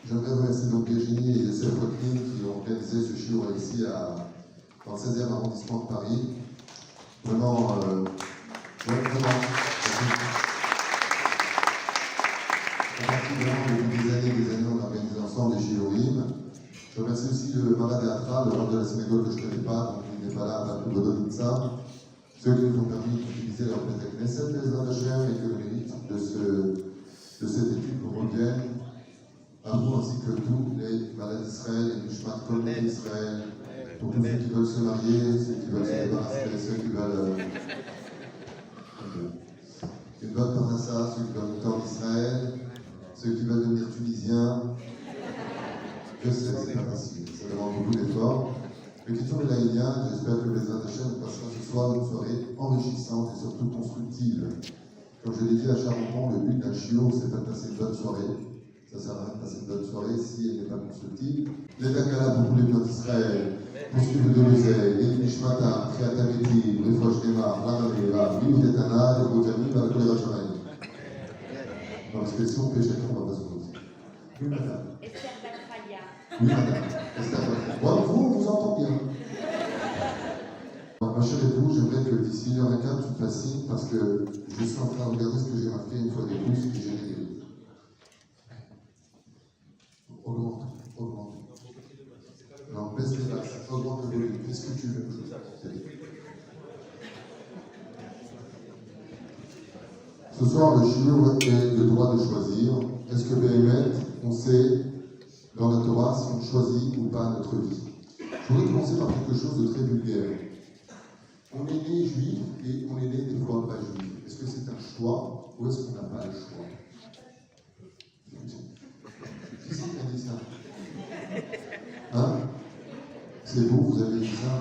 J'aimerais remercier donc Virginie et Youssef Rotkin qui ont organisé ce shiur ici dans le 16e arrondissement de Paris. Vraiment, vraiment. Depuis des années, on a organisé ensemble des shiurim. Je remercie aussi le Mara Teatra, le roi de la synagogue que je ne connais pas, donc il n'est pas là, à Bodonitsa. Ceux qui nous ont permis d'utiliser leur Beth Knesset, les Hashem, et que le mérite de cette équipe nous revienne à vous ainsi que tous les malades d'Israël, les Nishmat Kolmé d'Israël, pour tous ceux qui veulent se marier, ceux qui veulent se débarrasser, ceux qui veulent une bonne parnassa, ceux qui veulent monter en Israël, ceux qui veulent devenir tunisiens. Je sais, c'est pas facile, ça demande beaucoup d'efforts. Mais question de l'Aïdien, j'espère que les Hashem passera ce soir une soirée enrichissante et surtout constructive. Comme je l'ai dit à Charenton, le but d'un shiur, c'est pas de passer une bonne soirée. Ça sert à rien de passer une bonne soirée si elle n'est pas constructive. Les Dakala pour tous les peuples d'Israël, pour suivre de l'Oseille, les Nishmata, Triatameti, les Foch Nemar, Lamamira, Biou Tetana, les Botami, les Rachamaï. Dans l'expression, péché, on va pas se poser. Oui, madame. Esther Batralia. Oui, madame. Esther Batralia. Bon, vous, on vous entend bien. Ma chère épouse, j'aimerais que d'ici 1h15, tu me fasses signe parce que je suis en train de regarder ce que j'ai marqué une fois de plus et j'ai réglé. Augmente. Non, baisse les basses, augmente le volume. Qu'est-ce que tu veux? Ce soir, le shiur est le droit de choisir. Est-ce que Béhémet, on sait dans la Torah si on choisit ou pas notre vie? Je voudrais commencer par quelque chose de très vulgaire. On est né juif et on est né des fois pas juif. Est-ce que c'est un choix ou est-ce qu'on n'a pas le choix? Qui c'est qui a dit ça? Hein? C'est vous avez dit ça?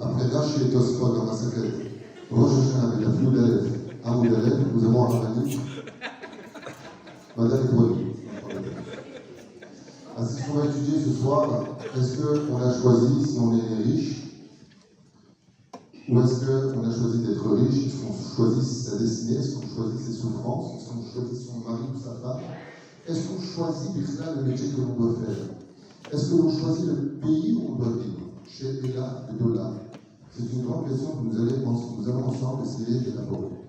Après Rashi et Tosfot dans la secrète, Rosh Hashanah avec la Flou d'Alef, Amoud Alef, nous avons un Rani, Madame Bruni. Ainsi qu'on va étudier ce soir, est-ce qu'on a choisi si on est riche? Ou est-ce qu'on a choisi d'être riche? Est-ce qu'on choisit sa destinée? Est-ce qu'on choisit ses souffrances? Est-ce qu'on choisit son mari ou sa femme? Est-ce qu'on choisit le métier que l'on doit faire? Est-ce que l'on choisit le pays où on doit vivre? Chez Ella et Dola. C'est une grande question que nous allons ensemble essayer d'élaborer.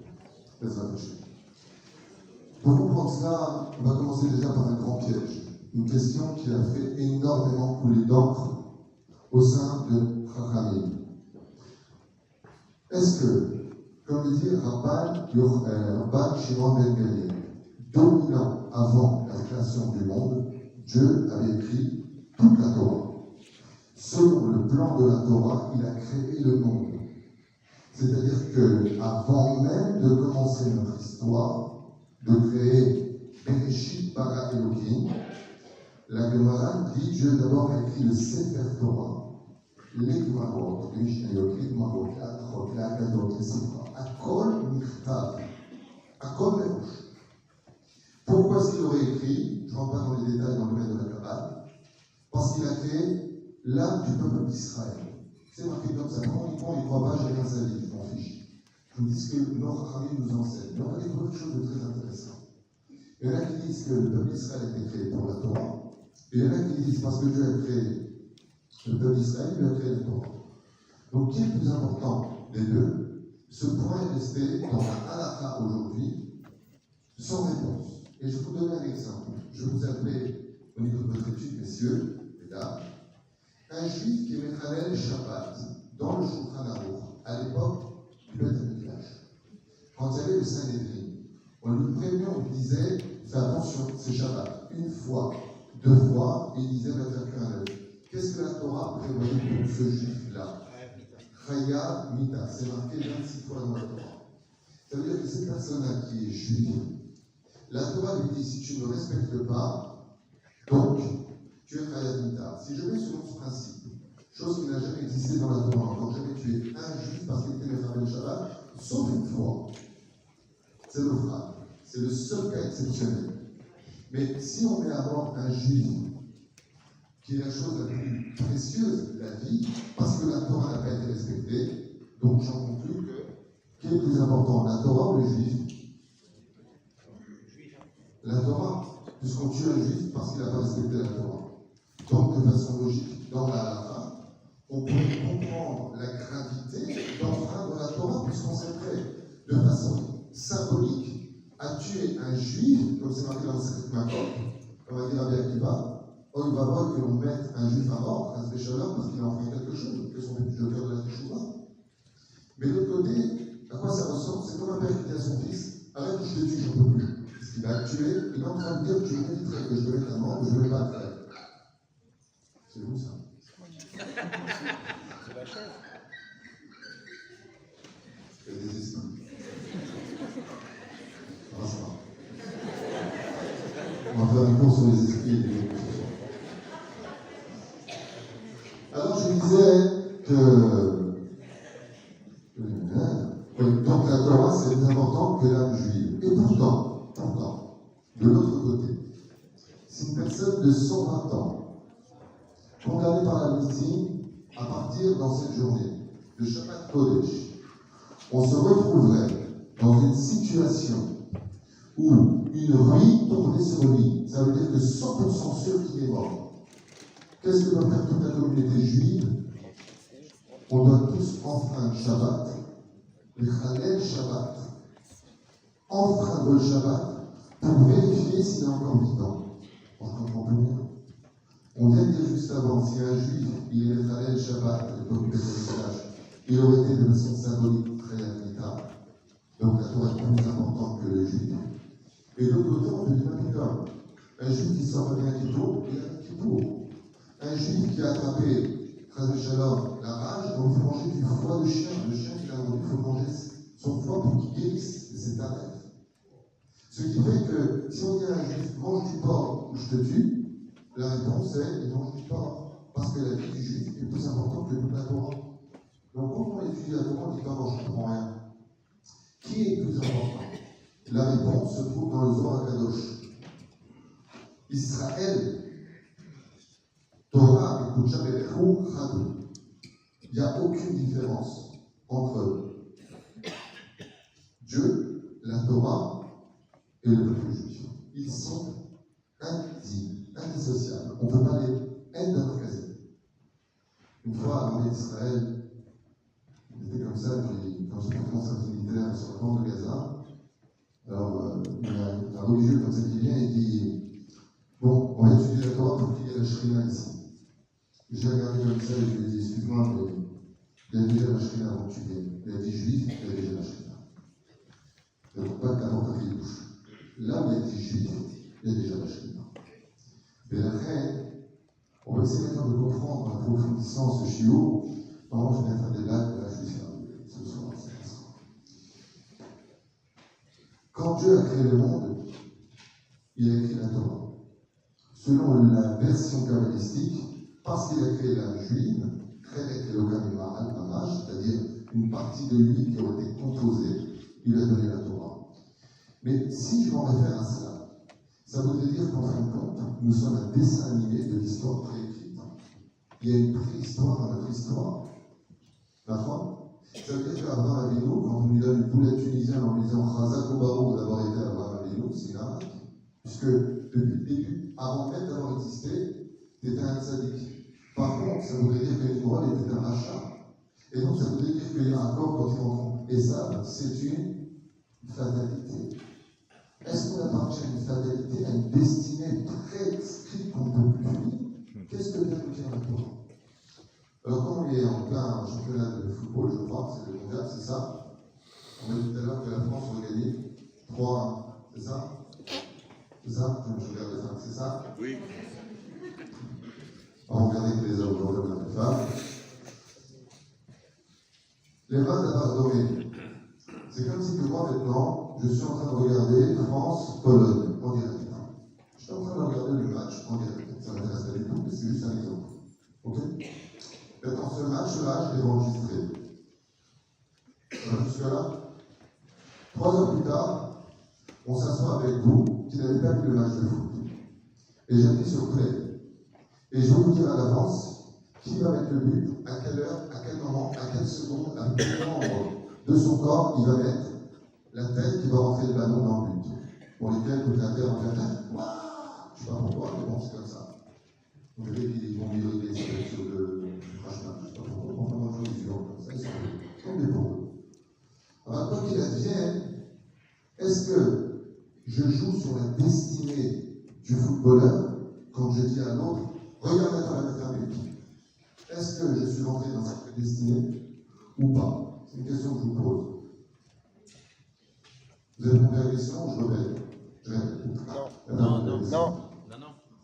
Pour comprendre cela, on va commencer déjà par un grand piège. Une question qui a fait énormément couler d'encre au sein de Chachamim. Est-ce que, comme le dit Rabban Shimon ben Gamliel, 2000 ans avant la création du monde, Dieu avait écrit toute la Torah. Selon le plan de la Torah, il a créé le monde. C'est-à-dire qu'avant même de commencer notre histoire, de créer Bereshit bara Elohim, la Gemara dit Dieu d'abord a écrit le Sefer Torah. Les Gemarot, les Mishnayot, les Gemarot, les Atrot, les Agadot, les Sifra, Akol Michtav, Akol Merosh. Pourquoi est-ce qu'il aurait écrit? Je ne rentre pas dans les détails dans le domaine de la Kabbale. Parce qu'il a créé l'âme du peuple d'Israël. C'est marqué comme ça. Quand on y croit, il ne croit pas, j'ai rien sa vie, je m'en fiche. Je vous dis ce que nos Chachamim nous enseigne. Mais on va découvrir quelque chose de très intéressant. Il y en a qui disent que le peuple d'Israël a été créé pour la Torah. Et il y en a qui disent parce que Dieu a créé le peuple d'Israël, il a créé la Torah. Donc, qui est le plus important des deux? Ce point est resté dans la halakha aujourd'hui, sans réponse. Et je vais vous donner un exemple. Je vais vous appeler, au niveau de votre étude, messieurs, mesdames, un juif qui est Mechalel Shabbat dans le Shulchan Aruch, à l'époque du Beth Amikdash. Quand il y avait le Sanhédrin, on lui prévenait, on lui disait, fais attention, c'est Shabbat. Une fois, deux fois, et il disait, va faire qu'un œuf. Qu'est-ce que la Torah prévoyait pour ce juif-là? Chaya Mita, c'est marqué 26 fois dans la Torah. Ça veut dire que cette personne-là qui est juive, la Torah lui dit, si tu ne me respectes pas, donc, tu es Chaya Mita. Si je mets selon ce principe, chose qui n'a jamais existé dans la Torah, encore jamais tu es un juif parce qu'il était Mechalel Shabbat, sauf une fois. C'est le frère. C'est le seul cas exceptionnel. Mais si on met à mort un juif, qui est la chose la plus précieuse de la vie, parce que la Torah n'a pas été respectée, donc j'en conclus que, qui est le plus important, la Torah ou les Juifs? La Torah. puisqu'on tue un juif parce qu'il n'a pas respecté la Torah. Donc, de façon logique, dans la halakha, on pourrait comprendre la gravité d'enfreindre la Torah, puisqu'on s'est prêt, de façon symbolique, à tuer un juif, comme c'est marqué dans le Sechet Makot, on va dire à Akiva, oh, il va voir que l'on mette un juif à mort, un spécialiste, parce qu'il a enfreint quelque chose, que son petit joker de la Teshuvah. Mais de l'autre côté, à quoi ça ressemble? C'est comme un père qui dit à son fils, arrête ou je te tue, j'en peux plus. Parce qu'il va tuer, il est en train de dire que je mériterais que je me mette à mort, que je ne vais pas le faire. C'est vous ça? C'est la chaise. Il y a des esprits. Ah, ça va. On va faire un cours sur les esprits et les émotions. Alors je disais que donc la Torah c'est plus important que l'âme juive. Et pourtant, de l'autre côté, si une personne de 120 ans, condamnée par la médecine, à partir dans cette journée de Shabbat Kodesh, on se retrouverait dans une situation où une ruine tournait sur lui. Ça veut dire que 100% sûr qu'il est mort. Qu'est-ce que doit faire toute la communauté juive? On doit tous enfreindre Shabbat, le Chalel Shabbat, enfreindre le Shabbat pour vérifier s'il est encore vivant. On ne comprend plus rien. On vient de dire juste avant, si un juif, il est le Chalel Shabbat, l'époque du Beth-Amikdash, il aurait été de façon symbolique très admirable. Donc la Torah est plus importante que le juif. Et de l'autre côté, on peut dire comme un juif qui sort bien Kippour, il a un Kippour. Un juif qui a attrapé, Chaz Shalom, la rage, donc il faut manger du foie de chien. Le chien qu'il a vendu, il faut manger son foie pour qu'il guérisse. Et c'est tarif. Ce qui fait que si on dit à un juif, mange du porc ou je te tue, la réponse est, il mange du porc. Parce que la vie du juif est plus importante que toute la Torah. Donc quand on étudie la Torah, on dit pas, moi je ne comprends rien. Qui est plus important? La réponse se trouve dans le Zohar Kadosh. Israël, Torah et Koucha Belechou, Chadou. Il n'y a aucune différence entre Dieu, la Torah et le peuple juif. Ils sont indivisibles, indissociables. On ne peut pas les intercaser. Une fois, à l'armée d'Israël, on était comme ça, quand j'étais en service militaire sur le camp de Gaza, alors il y a un religieux comme ça qui vient et dit bon, on va étudier la Torah pour qu'il y ait la Shrina ici. J'ai regardé comme ça et je lui ai dit excuse-moi, mais il y a déjà la Shrina avant que tu viennes. Il y a dit juif, il y a déjà la Shrina. Donc pas qu'avant qu'il bouche. Là où il y a dit juif, il y a déjà la Shrina. Mais après, on va essayer maintenant de comprendre en approfondissant ce chiot. Normalement, je viens faire des blagues, là je vais faire ce soir. Quand Dieu a créé le monde, il a écrit la Torah. Selon la version kabbalistique, parce qu'il a créé l'âme juive, créé Elohim Mamash, c'est-à-dire une partie de lui qui aurait été composée, il a donné la Torah. Mais si je m'en réfère à cela, ça voudrait dire qu'en fin de compte, nous sommes un dessin animé de l'histoire préécrite. Il y a une préhistoire dans notre histoire. D'accord? Ça veut dire qu'Abraham Avinu, quand on lui donne une boulette tunisienne en lui disant Chazak Obarou d'avoir été Abraham Avinu, c'est une arnaque. Puisque depuis le début, avant même d'avoir existé, tu étais un tzaddik. Par contre, ça voudrait dire que Nimrod était un rachat. Et donc, ça voudrait dire qu'il y a un corps quand ils rencontrent. Et ça, c'est une fatalité. Est-ce qu'on appartient à une fatalité, à une destinée prescrite qu'on ne peut plus finir? Qu'est-ce que vient nous dire la Torah? Alors, quand on est en plein championnat de football, je crois, c'est le mondial, c'est ça. On a dit tout à l'heure que la France aurait gagné 3-1, c'est ça? C'est ça? Je regarde ça, c'est ça? Oui. On va regarder que les hommes, on regarde les femmes. Les matchs à pardonner. C'est comme si que moi maintenant, je suis en train de regarder France-Pologne en direct. Je suis en train de regarder le match en direct. Ça ne m'intéresse pas du tout, mais c'est juste un exemple. Ok? Maintenant, ce match-là, je l'ai enregistré. Jusque-là, 3 heures plus tard, on s'assoit avec vous qui n'avez pas vu le match de foot. Et j'appuie sur play. Et je vais vous dire à l'avance qui va mettre le but, à quelle heure, à quel moment, à quelle seconde, à quel membre de son corps il va mettre la tête qui va rentrer le ballon dans le but. Pour lesquels tout à l'heure on va faire waouh, Je ne sais pas pourquoi, mais bon, c'est comme ça. Vous verrez qu'ils vont lire des textes sur le crachin, je ne sais pas pourquoi, enfin, moi, je les comme ça, ils sont tombés pour eux. Alors, quoi qu'il advienne, est-ce que je joue sur la destinée du footballeur quand je dis à l'autre, regarde maintenant la maternité. Est-ce que je suis rentré dans cette destinée ou pas? C'est une question que je vous pose. Vous avez compris la question? Je répète. Non.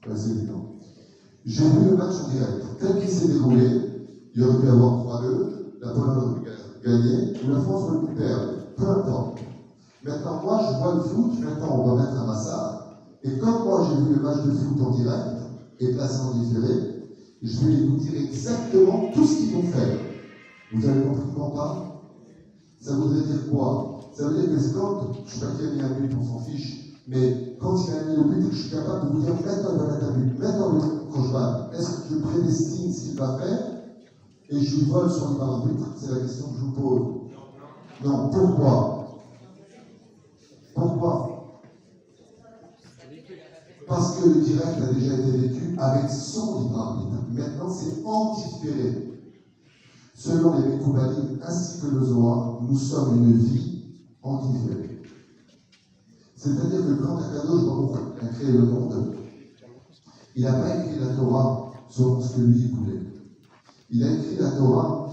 Ouais, c'est évident. J'ai vu le match en direct. Tel qu'il s'est déroulé, il aurait pu y avoir 3-2, la Pologne aurait pu gagner, ou la France aurait pu perdre. Peu importe. Maintenant, moi, je vois le foot, maintenant, on va mettre un massage. Et comme moi, j'ai vu le match de foot en direct, et placé en différé, je vais vous dire exactement tout ce qu'ils vont faire. Vous avez compris de quoi on parle? Ça voudrait dire quoi? Ça veut dire que c'est quand, je ne sais pas qui a mis un but, on s'en fiche, mais quand il a mis le but et que je suis capable de vous dire, maintenant, il va mettre un but, maintenant, quand je bats, est-ce que je prédestine ce qu'il va faire et je lui vole sur le arbitre? C'est la question que je vous pose. Non, pourquoi? Pourquoi? Parce que le direct a déjà été vécu avec son libre arbitre. Maintenant, c'est en différé. Selon les Mekoubalim ainsi que le Zohar, nous sommes une vie en différé. C'est-à-dire que quand Akadosh Baruch a créé le monde, il n'a pas écrit la Torah selon ce que lui voulait. Il a écrit la Torah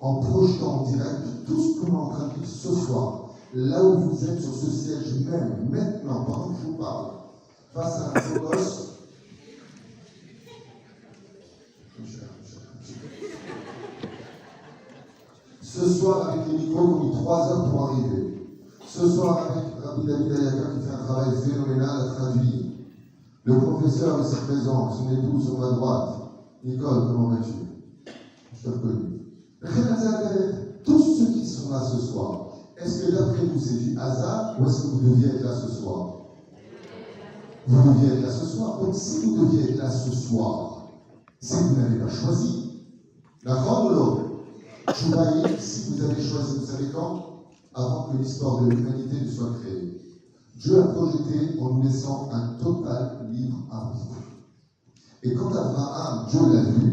en projetant en direct tout ce que l'on est en train de vivre ce soir, là où vous êtes sur ce siège même, maintenant, pendant que je vous parle, face à un gosse. Ce soir, avec les micros, on a mis 3 heures pour arriver. Ce soir, avec Rabbi David Ayaka qui fait un travail phénoménal à traduire. Le professeur ici présent, son épouse sur ma droite. Nicole, comment vas-tu? Je te reconnais. Tous ceux qui sont là ce soir, est-ce que d'après vous c'est du hasard ou est-ce que vous deviez être là ce soir? Vous deviez être là ce soir. Donc si vous deviez être là ce soir, c'est que vous n'avez pas choisi. D'accord ou non? Si vous avez choisi, vous savez quand? Avant que l'histoire de l'humanité ne soit créée. Dieu a projeté en nous laissant un total libre arbitre. Et quand Abraham, Dieu l'a vu,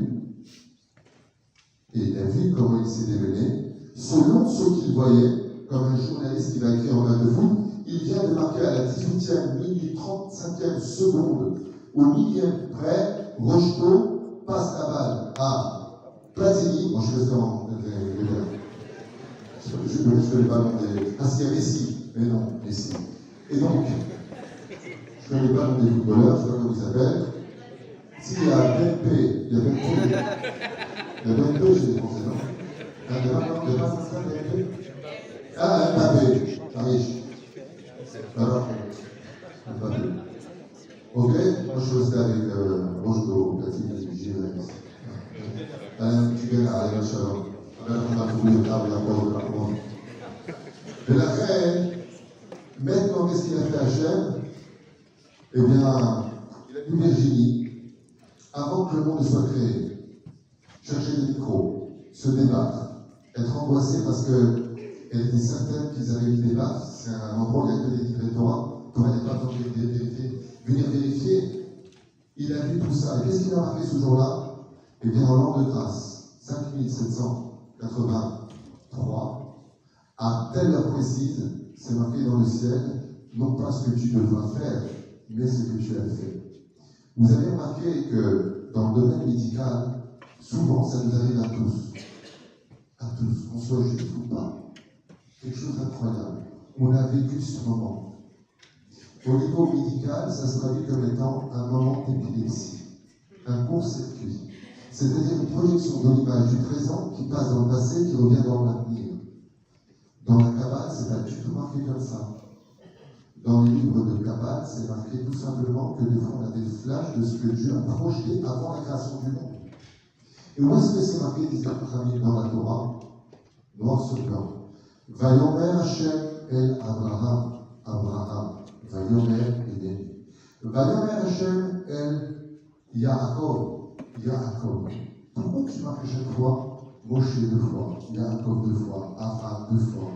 et il a vu comment il s'est démené, selon ce qu'il voyait, comme un journaliste qui va écrire en main de foot, il vient de marquer à la 18e minute, 35e seconde, au millième près, Rocheteau passe la balle à Platini. Bon, je suis resté en. Je fais le ballon des. Ah, s'il y a Messi. Mais non, Messi. Et donc, je fais le ballon des footballeurs, je ne sais pas comment ils s'appellent. S'il y a BNP, il y a BNP chez les Français, non? Il y a pas ça, BNP? Ah, Mbappé, riche. Alors, Mbappé. Ok, moi je suis resté avec Rocheteau, Platini, Gilles. Tu viens à la Shalom. Et la reine, maintenant, qu'est-ce qu'il a fait Hachem? Eh bien, il a dit Virginie, avant que le monde soit créé, chercher des micros, se débattre, être angoissé parce qu'elle était certaine qu'ils allaient y débattre. C'est un endroit où il n'y a que des livrets de Torah, pour aller pas venir vérifier. Il a vu tout ça. Et qu'est-ce qu'il a marqué ce jour-là? Eh bien, en l'an de grâce, 5783, à telle heure précise, c'est marqué dans le ciel, non pas ce que tu devras faire, mais ce que tu as fait. Vous avez remarqué que dans le domaine médical, souvent ça nous arrive à tous, qu'on soit juif ou pas. Quelque chose d'incroyable. On a vécu ce moment. Au niveau médical, ça se traduit comme étant un moment d'épilepsie, un court-circuit. C'est-à-dire une projection de l'image du présent qui passe dans le passé, qui revient dans l'avenir. Dans la Kabbale, c'est pas du tout marqué comme ça. Dans les livres de Kabbale, c'est marqué tout simplement que des fois on a des flashs de ce que Dieu a projeté avant la création du monde. Et où est-ce que c'est marqué dans la Torah? Noir sur blanc. Vayomer Hashem el Abraham, Abraham. Vayomer Enemi. Vayomer Hashem el Yaakov, Yaakov. Pourquoi tu marques à chaque fois Moshe 2 fois, Yaakov 2 fois, Abraham 2 fois?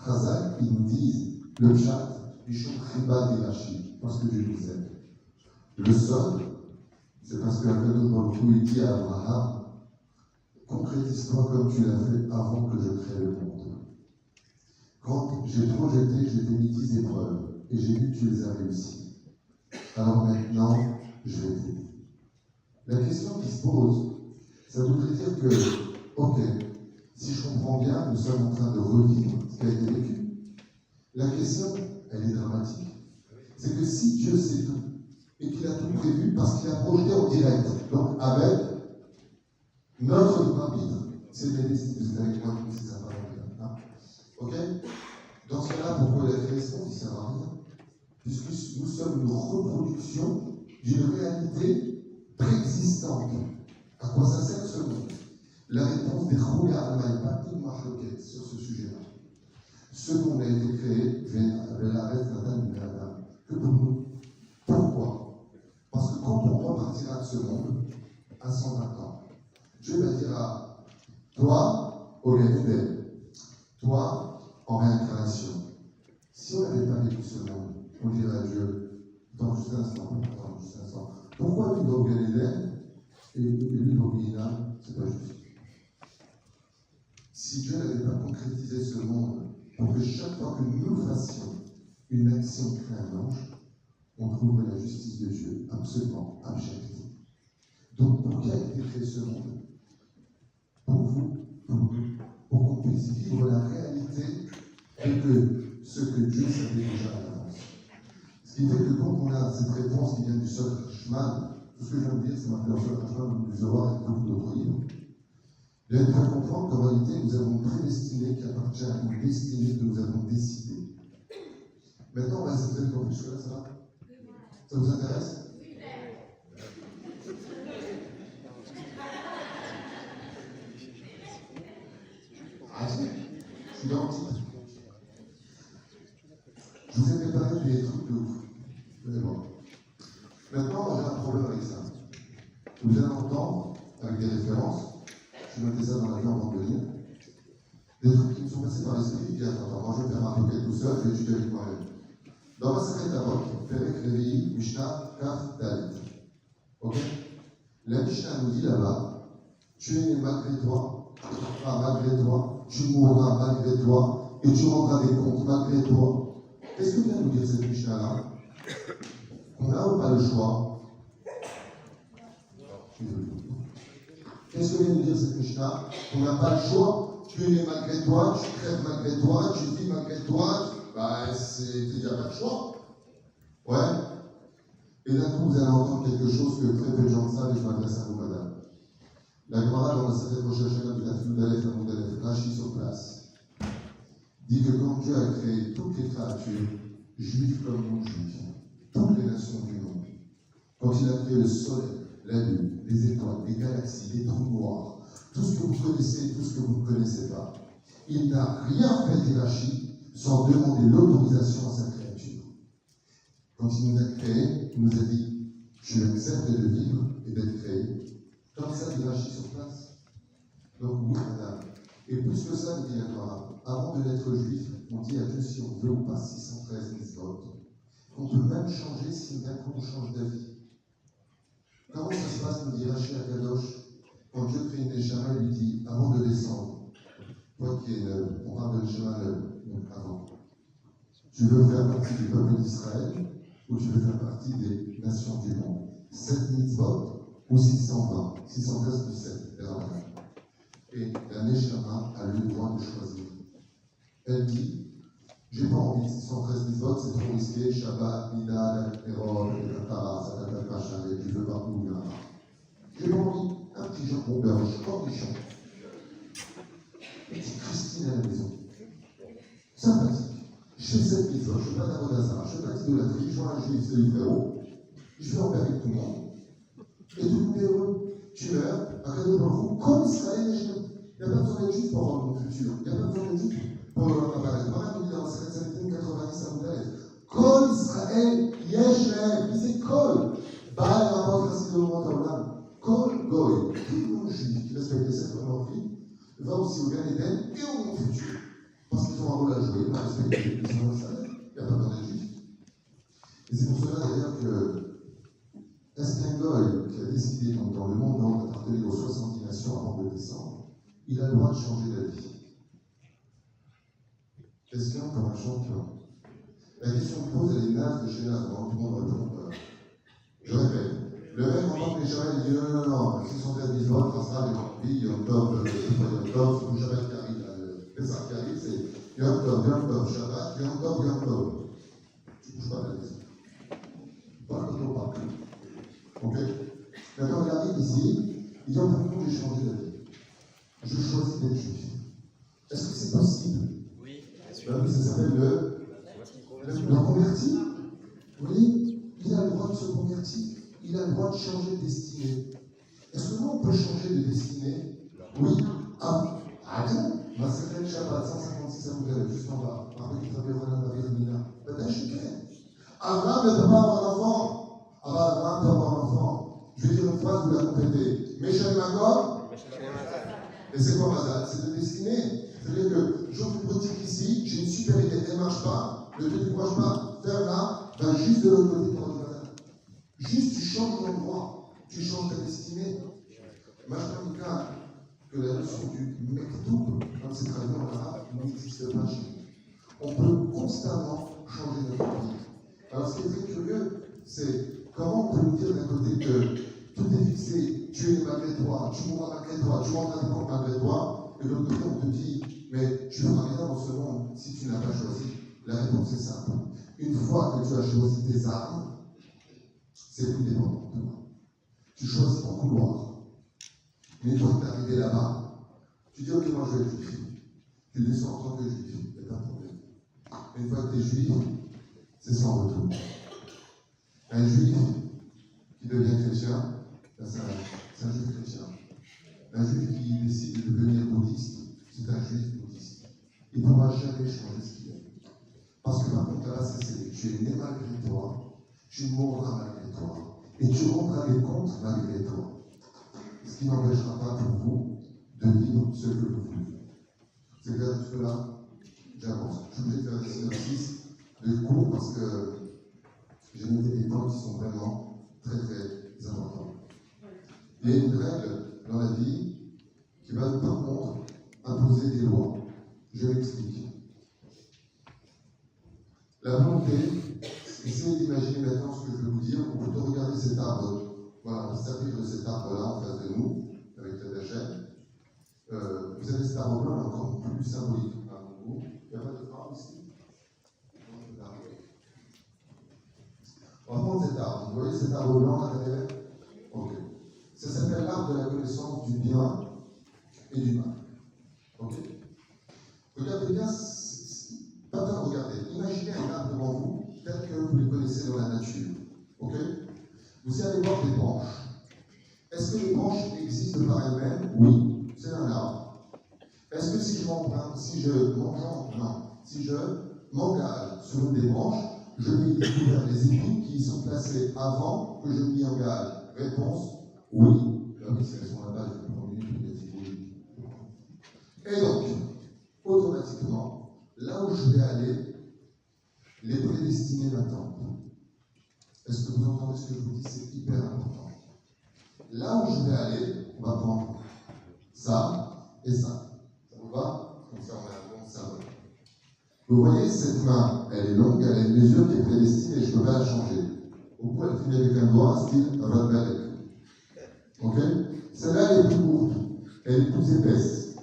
Chazak, ils nous disent le chat, Bishon Chiba Dirachi, parce que Dieu nous aime. Le sol, c'est parce qu'Akadosh Baruch Hu, il dit à Abraham, concrétise-toi comme tu l'as fait avant que je crée le monde. Quand j'ai projeté, j'ai mis 10 épreuves et j'ai vu que tu les as réussies. Alors maintenant, je vais t'aider. La question qui se pose, ça voudrait dire que, ok, si je comprends bien, nous sommes en train de revivre ce qui a été vécu. La question, elle est dramatique. C'est que si Dieu sait tout, et qu'il a tout prévu parce qu'il a projeté en direct, donc avec notre libre arbitre, c'est bien ici, vous êtes avec moi, c'est ça, hein? Ok? Dans ce cas-là, pourquoi il a créé ce monde? Il ne sert à rien. Puisque nous sommes une reproduction d'une réalité préexistante. À quoi ça sert ce monde? La réponse des Roulé Almaï, pas une marloquette sur ce sujet-là. Ce monde a été créé, que pour nous. Pourquoi? Parce que quand on repartira de ce monde, à 120 ans, Dieu va dire à toi, au Gan-Eden, toi, en réincarnation, si on n'avait pas vécu ce monde, on dirait à Dieu, attends juste un instant, pourquoi lui va au Gan-Eden et lui va au Guinam, c'est pas juste. Si Dieu n'avait pas concrétisé ce monde, pour que chaque fois que nous fassions une action qui crée un ange, on trouve la justice de Dieu absolument abjecte. Donc, pour qui a été créé ce monde? Pour vous, pour nous, pour qu'on puisse vivre la réalité de ce que Dieu savait déjà à l'avance. Ce qui fait que quand on a cette réponse qui vient du Sod Hashman, tout ce que je viens de dire, c'est marqué dans le Sod Hashman, du Zohar et beaucoup d'autres livres, il faut comprendre qu'en réalité, nous avons une prédestinée qui appartient à une destinée que nous avons décidée. Maintenant, on va essayer de faire comme jusque-là, ça va? Ça vous intéresse? Ah, je suis dans le titre. Je vous ai préparé des trucs de ouf. Vous allez voir. Maintenant, j'ai un problème avec ça. Vous allez entendre, avec des références, je vais noter ça dans l'avion avant de venir, des trucs qui me sont passés par l'esprit, puis attends, moi je vais faire ma requête tout seul, je vais étudier avec moi-même. Dans ma secrète à Rock, Perek Revi, Mishnah, Kaf, Dalit. Ok? La Mishnah nous dit là-bas, tu es né malgré toi, tu vivras malgré toi, tu mourras malgré toi, et tu rendras des comptes malgré toi. Qu'est-ce que vient nous dire cette Mishnah-là? On a ou pas le choix? Qu'est-ce que vient nous dire cette Mishnah? On n'a pas le choix. Tu es né malgré toi, tu crèves malgré toi, tu vis malgré toi. C'est déjà pas le choix. Ouais. Et d'un coup, vous allez entendre quelque chose que très peu de gens savent et je m'adresse à vous, madame. La Gemara, dans la Sacrée Rochachana de la Fioudalef, la Moudalef, Rachi sur place, dit que quand Dieu a créé toutes les créatures, juifs comme non-juifs, toutes les nations du monde, quand il a créé le soleil, la lune, les étoiles, les galaxies, les trous noirs, tout ce que vous connaissez, tout ce que vous ne connaissez pas, il n'a rien fait d'hierarchie sans demander l'autorisation à sa créature. Quand il nous a créés, il nous a dit « Je accepte de vivre et d'être créé ». Comme ça, d'hierarchie sur place. Donc oui, madame. Et plus que ça, dit la Torah, avant de l'être juif, on dit à Dieu si on veut ou pas 613 mitzvot. On peut même changer si d'un coup on change d'avis. Comment ça se passe, nous dit Rashi à Kadosh, quand Dieu crée une Neshama, il lui dit, avant de descendre, toi qui es neuve, on parle de Neshama neuve, donc avant, tu veux faire partie du peuple d'Israël ou tu veux faire partie des nations du monde? 7 mitzvot ou 620, 613 plus 7, et la Neshama a le droit de choisir. Elle dit, j'ai pas envie, 613 mitzvot, c'est trop risqué, Shabbat, Nida, Erol, Katara, Sadakat, Machin, et tu veux pas où là. J'ai pas envie, un petit jambon beurre, cornichon. Petite Christine à la maison. Sympathique. Je fais cette mitzvot, je fais pas d'Avodazara, je fais pas d'idolâtrie, je vois un juif, c'est du frérot, je vais en paix avec tout le monde. Et tout le monde est heureux. Tu meurs, à Kadosh Baruch Hu, comme Israël et Jésus. Il n'y a pas besoin d'être juif pour avoir mon futur. Il n'y a pas besoin d'être juif pour apparaître. Maman nous dit dans la Secrète 90 à Moudalef. Kol Israël, Yeshem, il c'est Kol. Baal rapporte ainsi de moment Olam. Kol Goy, tout non-juif qui respecte les 7 prix, va aussi au Gan-Eden et au monde futur. Parce qu'ils ont un rôle à jouer, à respecter les gens de salaire. Il n'y a pas besoin d'être juif. Et c'est pour cela d'ailleurs que est-ce qu'un goy qui a décidé donc, dans le monde d'appartenir aux 70 nations avant de descendre, il a le droit de changer d'avis? Est-ce qu'il y a encore un champion? La question que pose, elle est naze de chez naze, tout le monde répond. Je répète, le mec entend les Israël, il dit non, 613 000 votes, ça, les Yom Tov, Yom Tov, c'est le Shabbat qui arrive, c'est ça qui arrive, c'est Yom Tov, Shabbat, Yom Tov. Tu ne bouges pas la liste. Pas le tour par cœur. Ok? Mais quand il arrive ici, il dit en fin de compte, j'ai changé d'avis. Je choisis d'être juif. Est-ce que c'est possible? Oui, bien sûr. Ça s'appelle le converti. Vous voyez, il a le droit de se convertir. Il a le droit de changer de destinée. Est-ce que nous, on peut changer de destinée? Oui. Ah non. Ma secrète Shabbat 156, ça vous avez juste en bas. Après, vous avez David Mina. Peut-être je Abraham ne peut pas avoir d'enfant. Abraham peut avoir un enfant. Je vais dire une phrase, vous la complétez. Méchel Magor. Et c'est quoi Mazal? C'est de destinée. C'est-à-dire que j'ouvre une boutique ici, j'ai une super idée, elle ne marche pas. Le truc ne marche pas, ferme-la, va juste de l'autre côté pour le Mazal. Juste, tu changes d'endroit, tu changes ta destinée. Moi, je dis que la notion du mektoub, comme c'est traduit en arabe, n'existe pas chez nous. On peut constamment changer notre vie. Alors, ce qui est très curieux, c'est comment on peut nous dire d'un côté que tout est fixé, tu es malgré toi, tu mourras malgré toi, tu rendras des comptes malgré toi, et de l'autre côté, on te dit, mais tu ne feras rien dans ce monde si tu n'as pas choisi. La réponse est simple. Une fois que tu as choisi tes armes, c'est plus dépendant de toi. Tu choisis ton couloir. Mais une fois que tu es arrivé là-bas, tu dis, ok, moi je vais être juif. Tu descends en tant que juif, il n'y a pas de problème. Mais une fois que tu es juif, c'est sans retour. Un juif qui devient chrétien, c'est un juif chrétien. Un juif qui décide de devenir bouddhiste, c'est un juif bouddhiste. Il ne pourra jamais changer ce qu'il est. Parce que par contre, là, c'est tu es né malgré toi, tu mourras malgré toi, et tu rendras des comptes malgré toi. Ce qui n'empêchera pas pour vous de vivre ce que vous voulez. C'est clair jusque-là? J'avance. Je suis obligé de faire des synopsis de cours parce que j'ai noté des points qui sont vraiment très très importants. Il y a une règle dans la vie qui va par contre imposer des lois. Je m'explique. La volonté, essayez d'imaginer maintenant ce que je vais vous dire, ou plutôt regarder cet arbre. Voilà, on s'appuie de cet arbre-là en face de nous, avec la chaîne. Vous avez cet arbre blanc encore plus symbolique. Il n'y a pas de phare ici? On va prendre cet arbre. Vous voyez cet arbre blanc là derrière? Ok. Ça s'appelle l'arbre de la connaissance du bien et du mal. Ok? Regardez bien, pas besoin de regarder. Imaginez un arbre devant vous, tel que vous le connaissez dans la nature. Ok? Vous allez voir des branches. Est-ce que les branches existent par elles-mêmes? Oui, c'est un arbre. Est-ce que si je m'engage sur une des branches, je vais découvrir les épines qui y sont placées avant que je m'y engage? Réponse, oui. Là, oui, si elles sont là-bas, je vais prendre une minute pour les dire oui. Et donc, automatiquement, là où je vais aller, les prédestinés m'attendent. Est-ce que vous entendez ce que je vous dis? C'est hyper important. Là où je vais aller, on va prendre ça et ça. Ça vous va? Comme ça, on a un bon symbole. Vous voyez, cette main, elle est longue, elle a une mesure qui est prédestinée, je ne peux pas la changer. Au bout, elle finit avec un doigt, style Rodbelek. Ok? Celle-là, elle est plus courte, elle est plus épaisse.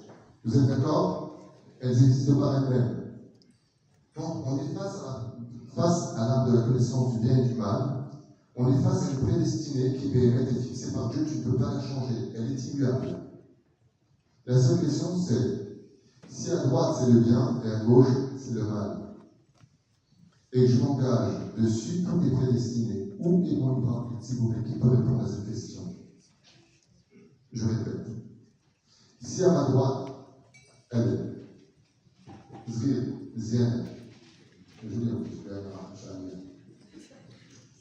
Vous êtes d'accord? Elles existent par elles-mêmes. Quand on est face à l'arbre de la connaissance du bien et du mal, on est face à une prédestinée qui est fixée par Dieu, tu ne peux pas la changer, elle est immuable. La seule question c'est, si à droite c'est le bien et à gauche c'est le mal, et que je m'engage dessus, tout est prédestiné. Où est mon libre arbitre, s'il vous plaît, qui peut répondre à cette question? Je répète. Si à ma droite, elle est Zrir, Zien, je veux dire,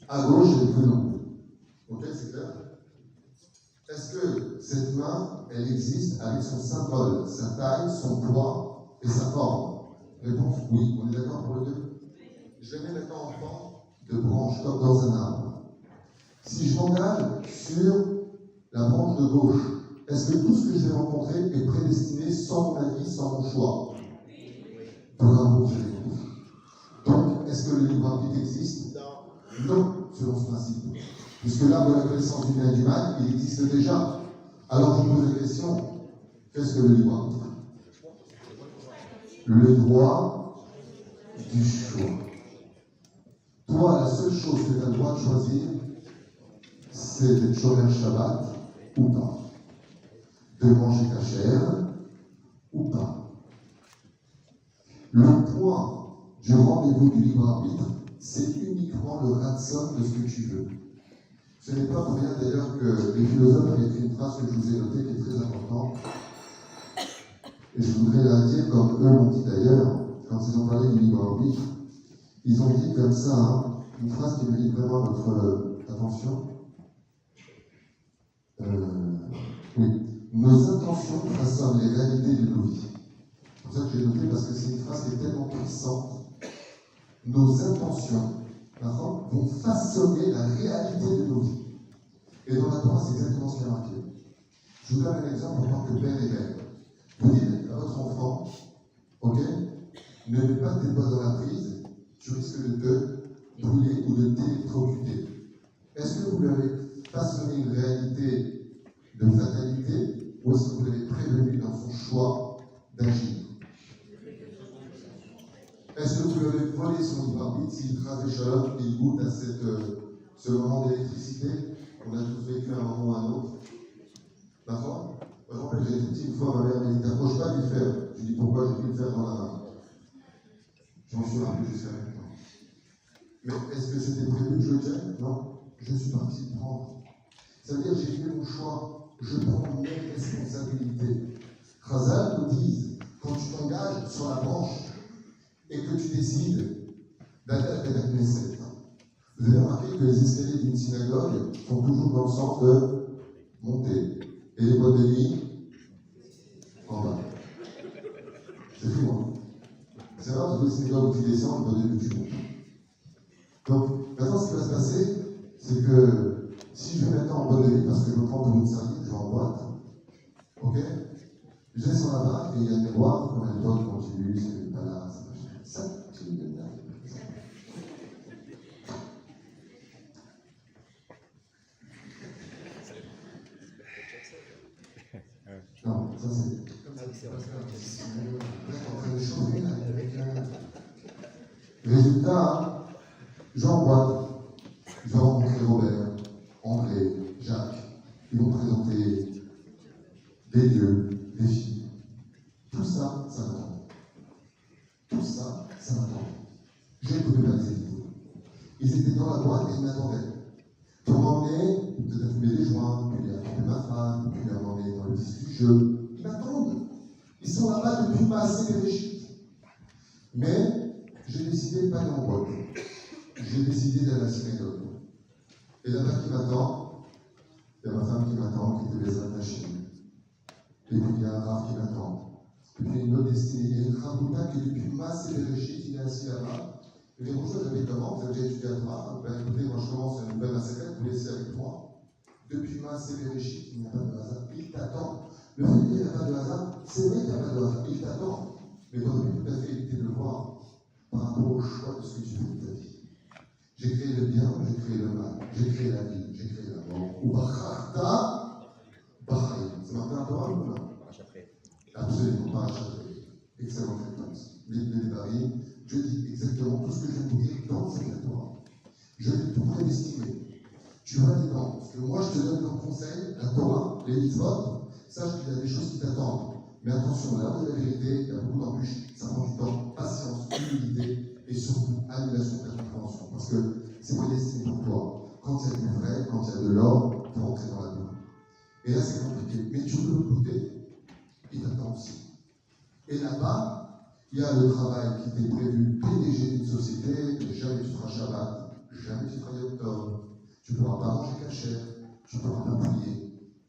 à gauche, elle est plus longue. Ok, c'est clair? Est-ce que cette main, elle existe avec son symbole, sa taille, son poids et sa forme? Réponse oui. On est d'accord pour les deux? Je les mets maintenant en forme de branche, comme dans un arbre. Si je m'engage sur la branche de gauche, est-ce que tout ce que je vais rencontrer est prédestiné sans mon avis, sans mon choix? Bravo, j'ai répondu. Donc, est-ce que le libre arbitre existe? Non, selon ce principe. Puisque l'arbre de la connaissance du bien et du mal, il existe déjà. Alors je pose la question, qu'est-ce que le libre arbitre? Le droit du choix. Toi, la seule chose que tu as le droit de choisir, c'est d'être shomer Shabbat ou pas. De manger kasher ou pas. Le point du rendez-vous du libre arbitre, c'est uniquement le ratson de ce que tu veux. Ce n'est pas pour rien d'ailleurs que les philosophes avaient écrit une phrase que je vous ai notée qui est très importante. Et je voudrais la dire comme eux l'ont dit d'ailleurs, quand ils ont parlé du libre arbitre. Ils ont dit comme ça, hein, une phrase qui mérite vraiment notre attention. Oui. Nos intentions façonnent les réalités de nos vies. C'est pour ça que j'ai noté, parce que c'est une phrase qui est tellement puissante. Nos intentions vont façonner la réalité de nos vies. Et dans la Torah, c'est exactement ce qui est marqué. Je vous donne un exemple en tant que père et mère. Vous dites à votre enfant, ok, ne mets pas tes doigts dans la prise, tu risques de te brûler ou de t'électrocuter. Est-ce que vous lui avez façonné une réalité de fatalité ou est-ce que vous l'avez prévenu dans son choix d'agir? Est-ce que vous lui avez volé son libre arbitre s'il trace des chaleurs, il goûte à ce moment d'électricité? On a tous vécu un moment ou un autre. D'accord? Par exemple, j'ai dit une fois, ma mère m'a dit, t'approches pas du fer. Je lui ai dit, pourquoi? J'ai dû le faire dans la main. J'en suis rappelé jusqu'à maintenant. Mais est-ce que c'était prévu que je le tienne? Non. Je suis parti le prendre. Ça veut dire que j'ai fait mon choix. Je prends mes responsabilités. Chazal nous dit, quand tu t'engages sur la branche et que tu décides d'aller à la Knesset, vous avez remarqué que les escaliers d'une synagogue sont toujours dans le sens de monter. Et les boîtes de nuit, en bas. C'est fou, hein? C'est vrai, parce que les synagogues où tu descends, les boîtes de nuit, tu montes. Donc, maintenant, ce qui va se passer, c'est que si je vais maintenant en boîte de nuit, parce que je me prends pour une sardine, je vais en boîte, ok? Je descends là-bas, et il y a des miroirs, comme à l'époque, quand j'ai lu, c'est pas là, ça, c'est une bien. Non, ça c'est. Résultat, j'emboîte. Je vais rencontrer Robert, André, Jacques. Ils vont présenter des lieux, des filles. Tout ça, ça m'attend. Tout ça, ça m'attend. Je ne pouvais pas les éviter. Ils étaient dans la boîte et ils m'attendaient. Pour m'emmener, peut-être fumer des joints, puis aller attraper ma femme, puis m'emmener dans le disque du jeu. Ils m'attendent. Ils sont là-bas depuis ma Sébéréchit. Mais j'ai décidé de ne pas aller en boîte. J'ai décidé d'aller à la synagogue. Et là-bas qui m'attend, il y a ma femme qui m'attend, qui était Bézat Nachim. Et puis il y a un Rav qui m'attend. Et puis une autre destinée, il y a une Rabouta qui depuis ma Sébéréchit, il est assis là-bas. Et les bonjour, j'avais comment? Vous avez déjà étudié à Torah? Ben écoutez, moi je commence une nouvelle Maséret, vous laissez avec moi. Depuis ma Sébéréchit, il n'y a pas de hasard. Il t'attend. Le fait qu'il n'y a pas de hasard, c'est vrai qu'il n'y a pas de hasard. Il t'attend. Mais dans le but, tout à fait éviter de le voir par rapport au choix de ce que tu fais de ta vie. J'ai créé le bien, j'ai créé le mal. J'ai créé la vie, j'ai créé la mort. Ou Bacharta, Bahreïn. C'est marqué dans Torah ou non? Absolument, pas à chaque. Excellente réponse. Les Bahreïn, je dis exactement tout ce que je viens de vous dire dans cette Torah. Je vais tout prédestiner. Tu vas dedans. Parce que moi, je te donne comme conseil, la Torah, les mitzvot, sache qu'il y a des choses qui t'attendent. Mais attention, là où il y a la vérité, il y a beaucoup d'embûches, ça prend du temps, patience, humilité et surtout annulation de la compréhension. Parce que c'est prédestiné pour toi. Quand il y a du vrai, quand il y a de l'or, tu vas rentrer dans la boue. Et là, c'est compliqué. Mais tu veux le côté, il t'attend aussi. Et là-bas, il y a le travail qui t'est prévu, PDG d'une société, jamais tu feras Shabbat, jamais tu feras Yom Tov, tu ne pourras pas manger cachère, tu ne pourras pas prier.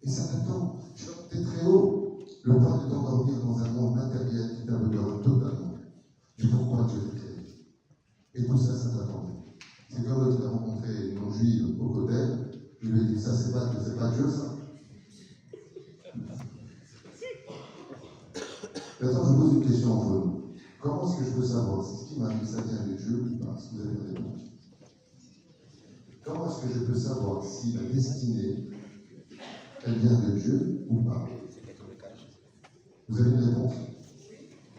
Et ça t'attend. Tu vas monter très haut. Le point de t'endormir dans un monde matériel qui t'abandonne totalement du pourquoi Dieu t'a créé. Et tout ça, ça t'attendait. C'est comme l'autre a rencontré une non-juive au Kotel, Je lui ai dit, ça c'est pas Dieu ça. Maintenant, je pose une question entre nous. Comment est-ce que je peux savoir si ce qui m'arrive, ça vient de Dieu ou pas? Est-ce que vous avez une réponse? Comment est-ce que je peux savoir si la destinée, elle vient de Dieu ou pas? Vous avez une réponse?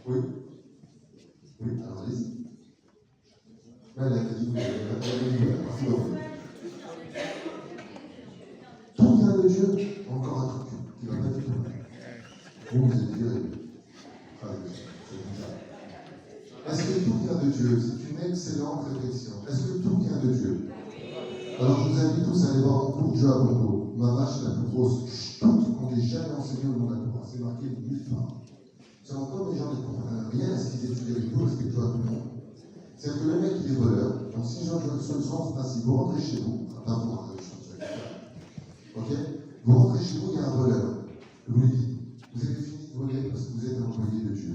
Oui? Oui, alors allez-y. Elle a dit oui. Tout vient de Dieu. Encore un truc qui va pas du tout. Vous êtes viré. Est-ce que tout vient de Dieu? C'est une excellente réflexion. Est-ce que tout vient de Dieu? Alors je vous invite tous à aller voir mon cours de jeu à Bordeaux. Ma vache la plus grosse ch'toute qu'on n'ait jamais enseigné au monde à Bordeaux. C'est marqué nulle part. C'est encore les gens ne comprennent rien à ce qu'ils étudient avec vous, respectueux à tout le monde. C'est que le mec il est voleur. Donc si je joue sur le sens principe, vous rentrez chez vous, enfin pas vous rentrez chez vous, ok? Vous rentrez chez vous, il y a un voleur. Vous lui dites, vous avez fini de voler parce que vous êtes un employé de Dieu.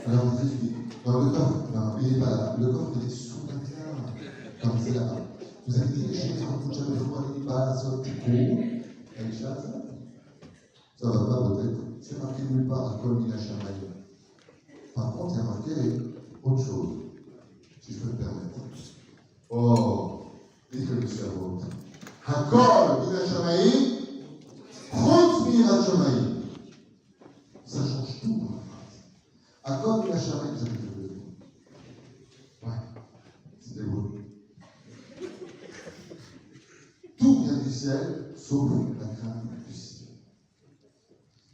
Alors vous expliquez. Non, le coffre, non, il n'est pas là. Le coffre il est sous la terre. Non, c'est là-bas. Vous avez dit les choses en tout jamais froid, il n'est pas là, sur le petit coup. Avec chasse. Ça va pas peut-être. C'est marqué nulle part à quoi il a chamaillé. Par contre, il y a marqué autre chose, si je peux me permettre. Oh, dites le cerveau. Hakol min ha-shamayim, chutz min ha-shamayim. Ça change tout dans la phrase. Hakol min ha-shamayim, j'avais fait le besoin. Ouais, c'était beau. Tout vient du ciel, sauf la crainte du ciel.